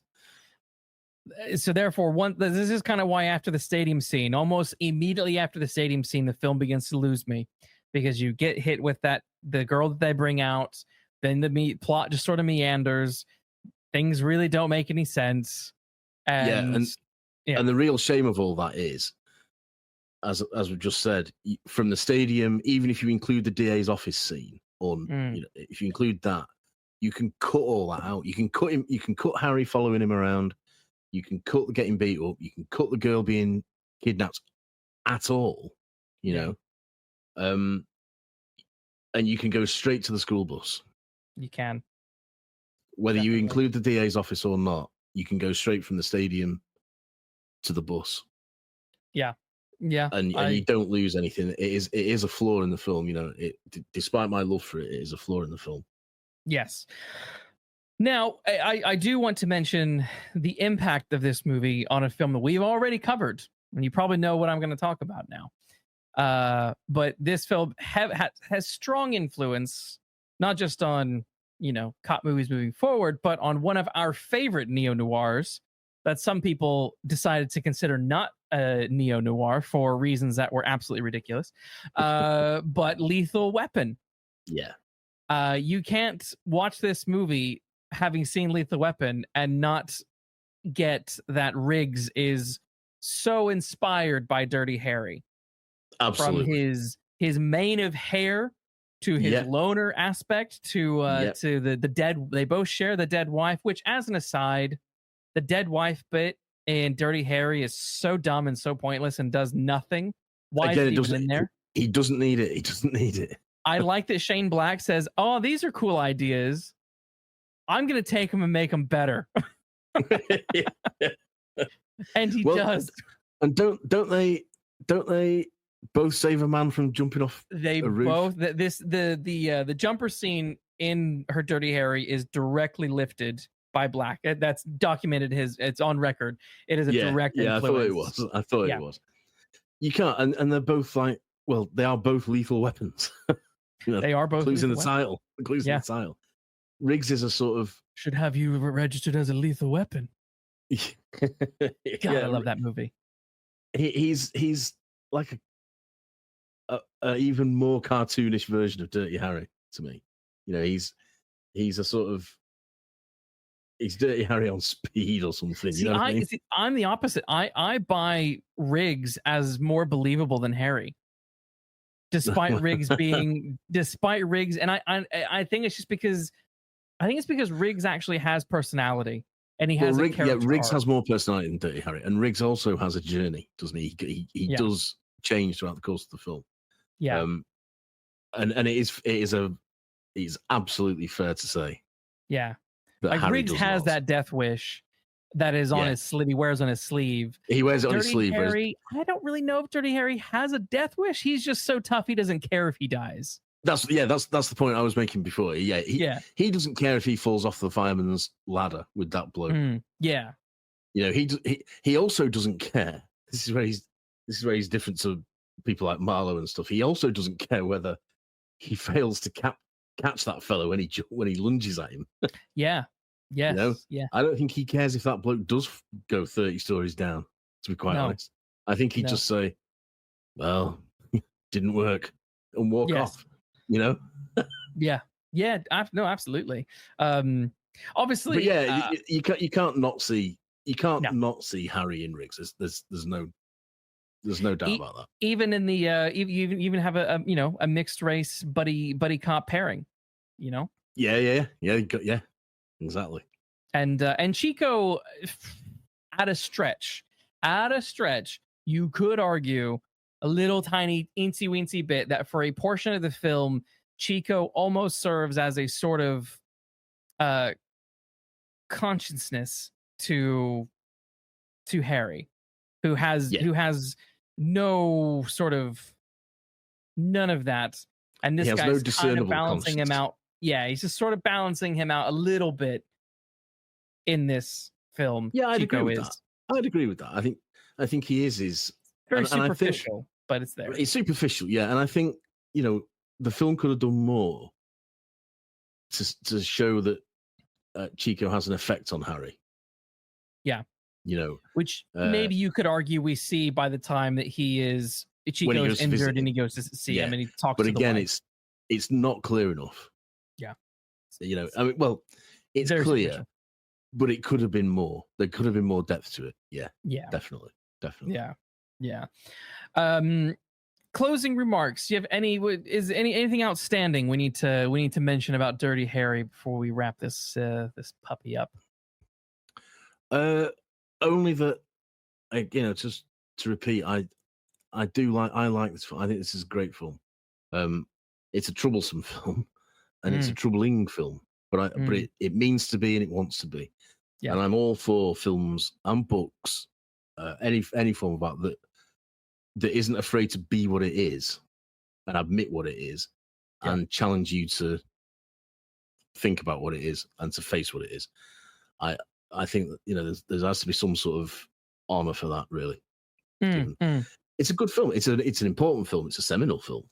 A: So therefore, this is kind of why after the stadium scene, almost immediately after the stadium scene, the film begins to lose me, because you get hit with the girl that they bring out, then the plot just sort of meanders, things really don't make any sense, and
B: the real shame of all that is, as we've just said, from the stadium, even if you include the DA's office scene, or if you include that, you can cut all that out. You can cut him. You can cut Harry following him around. You can cut the getting beat up. You can cut the girl being kidnapped at all, and you can go straight to the school bus.
A: You can.
B: Whether you include the DA's office or not, you can go straight from the stadium to the bus.
A: Yeah.
B: And you don't lose anything. It is a flaw in the film, despite my love for it, it is a flaw in the film.
A: Yes. Now, I do want to mention the impact of this movie on a film that we've already covered, and you probably know what I'm going to talk about now. But this film has strong influence, not just on, cop movies moving forward, but on one of our favorite neo-noirs that some people decided to consider not a neo-noir for reasons that were absolutely ridiculous. But Lethal Weapon.
B: Yeah.
A: You can't watch this movie having seen Lethal Weapon and not get that Riggs is so inspired by Dirty Harry.
B: Absolutely.
A: From his mane of hair to his loner aspect to the dead. They both share the dead wife, which, as an aside, the dead wife bit in Dirty Harry is so dumb and so pointless and does nothing. Why is it even in there?
B: He doesn't need it. He doesn't need it.
A: I like that Shane Black says, "Oh, these are cool ideas. I'm going to take them and make them better." And he does.
B: And don't they both save a man from jumping off a roof?
A: The jumper scene in her Dirty Harry is directly lifted by Black. That's documented. It's on record. It is a direct influence.
B: I thought it was. You can't, and they're both like, well, they are both lethal weapons.
A: They are both
B: including the title. Including the title. Riggs is a sort of
A: should have you registered as a lethal weapon. God, I love that movie.
B: He's like a even more cartoonish version of Dirty Harry to me. He's a sort of he's Dirty Harry on speed or something.
A: See, I'm the opposite. I buy Riggs as more believable than Harry. Despite Riggs, and I think it's just because Riggs actually has personality, and he has a character.
B: Riggs
A: arc.
B: has more personality than Dirty Harry, and Riggs also has a journey, doesn't he? He does change throughout the course of the film.
A: Yeah,
B: and it is absolutely fair to say.
A: Yeah, like Harry Riggs has that death wish that is on his sleeve. He wears on his sleeve.
B: He wears it on his sleeve.
A: Harry, I don't really know if Dirty Harry has a death wish. He's just so tough. He doesn't care if he dies.
B: That's the point I was making before. He doesn't care if he falls off the fireman's ladder with that blow. He also doesn't care. This is where he's different to people like Marlowe and stuff. He also doesn't care whether he fails to catch that fellow when he lunges at him.
A: Yeah. Yes.
B: I don't think he cares if that bloke does go 30 stories down, to be quite honest. I think he'd just say, well, didn't work, and walk off, No,
A: absolutely. Obviously,
B: but you can't not see Harry in Riggs. There's no doubt about that.
A: Even in the you even have a mixed race buddy cop pairing,
B: Yeah, exactly.
A: And Chico, at a stretch, you could argue a little tiny eensy weensy bit that for a portion of the film, Chico almost serves as a sort of consciousness to to Harry, who has no sort of none of that, and this guy's kind of balancing him out. Yeah, he's just sort of balancing him out a little bit in this film.
B: Yeah, I'd agree with that. I'd agree with that. I think he is
A: very superficial, but it's there.
B: It's superficial, yeah. And I think, you know, the film could have done more to show that Chico has an effect on Harry.
A: Yeah.
B: You know,
A: which maybe you could argue we see by the time that Chico is injured and he goes to see him and he talks to the wife. But again,
B: it's not clear enough.
A: Yeah.
B: You know, I mean, well, it's very clear, superficial. But it could have been more. There could have been more depth to it. Yeah. Yeah. Definitely.
A: Yeah. Yeah. Closing remarks. Do you have anything outstanding we need to mention about Dirty Harry before we wrap this puppy up?
B: Only that, you know, just to repeat, I like this film. I think this is a great film. It's a troublesome film, and it's a troubling film, but it means to be and it wants to be. Yeah. And I'm all for films and books, any form about that isn't afraid to be what it is and admit what it is, and challenge you to think about what it is and to face what it is. I think that, you know, there has to be some sort of armor for that, really. It's a good film. It's an important film. It's a seminal film.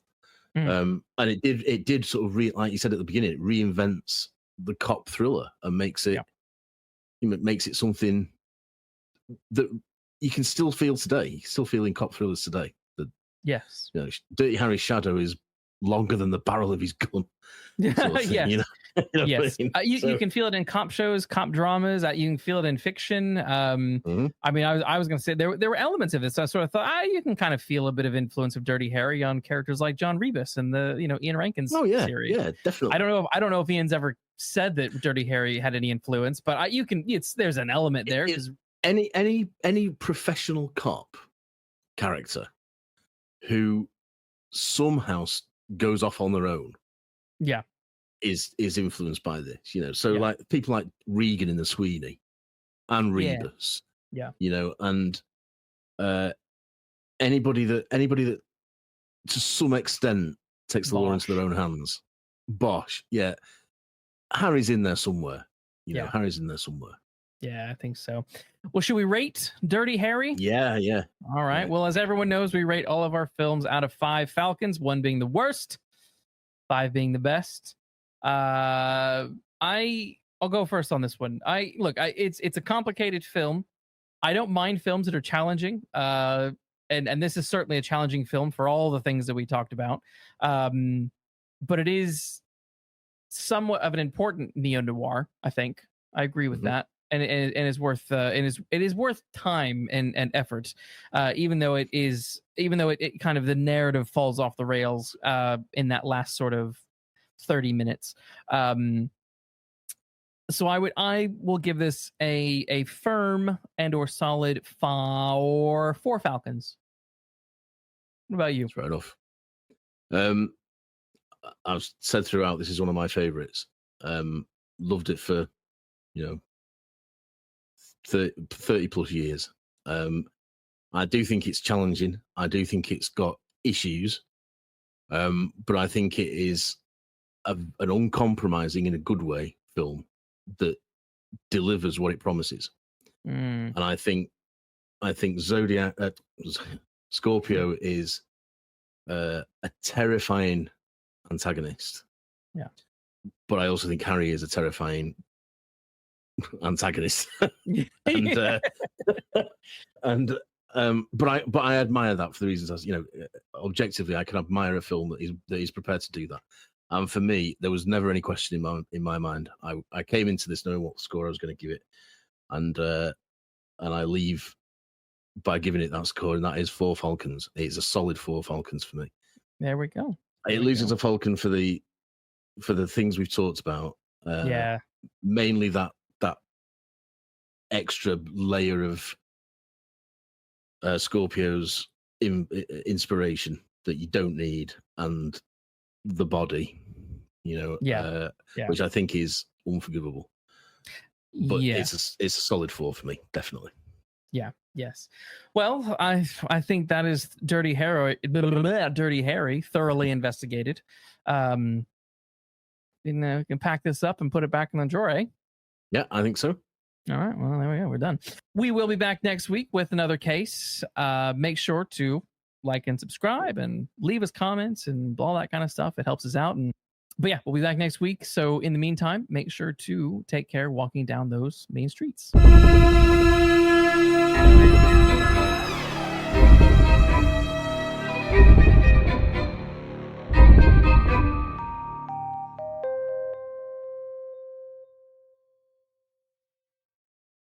B: And it did sort of like you said at the beginning, it reinvents the cop thriller and makes it something that you can still feel today. You can still feel in cop thrillers today.
A: Yes.
B: You know, Dirty Harry's shadow is longer than the barrel of his gun. Sort of thing,
A: yes.
B: You know?
A: Yes. You can feel it in cop shows, cop dramas. You can feel it in fiction. I mean, I was going to say there were elements of this. I sort of thought, you can kind of feel a bit of influence of Dirty Harry on characters like John Rebus and the Ian Rankin's series.
B: Yeah, definitely.
A: I don't know if Ian's ever said that Dirty Harry had any influence, but there's an element there.
B: Any professional cop character who somehow goes off on their own, is influenced by this, you know. So like people like Regan in the Sweeney and Rebus, you know, and anybody that to some extent takes the law into their own hands. Bosch, Harry's in there somewhere, you know. Harry's in there somewhere.
A: Yeah, I think so. Well, should we rate Dirty Harry?
B: Yeah.
A: All right. Yeah. Well, as everyone knows, we rate all of our films out of 5 Falcons, 1 being the worst, 5 being the best. I'll go first on this one. It's a complicated film. I don't mind films that are challenging. And this is certainly a challenging film for all the things that we talked about. But it is somewhat of an important neo-noir, I think. I agree with that. And it is worth it is worth time and effort, even though it kind of the narrative falls off the rails in that last sort of 30 minutes. So I will give this a firm and or solid 4 Falcons. What about you?
B: That's right off. I've said throughout this is one of my favorites. Loved it for 30 plus years. I do think it's challenging. I do think it's got issues. But I think it is an uncompromising, in a good way, film that delivers what it promises. And I think Scorpio is a terrifying antagonist.
A: Yeah.
B: But I also think Harry is a terrifying antagonist. But I admire that for the reasons, objectively I can admire a film that is prepared to do that. And for me, there was never any question in my mind. I came into this knowing what score I was going to give it, and I leave by giving it that score, and that is 4 Falcons. It's a solid 4 Falcons for me.
A: There we go.
B: It loses a Falcon for the things we've talked about. Mainly that extra layer of Scorpio's inspiration that you don't need, and the body, which I think is unforgivable. But it's a solid 4 for me, definitely.
A: Yeah, Yes. Well, I think that is Dirty Harry thoroughly investigated. We can pack this up and put it back in the drawer, eh?
B: Yeah, I think so.
A: All right. Well, there we go. We're done. We will be back next week with another case. Make sure to like and subscribe and leave us comments and all that kind of stuff. It helps us out. But yeah, we'll be back next week. So in the meantime, make sure to take care walking down those main streets.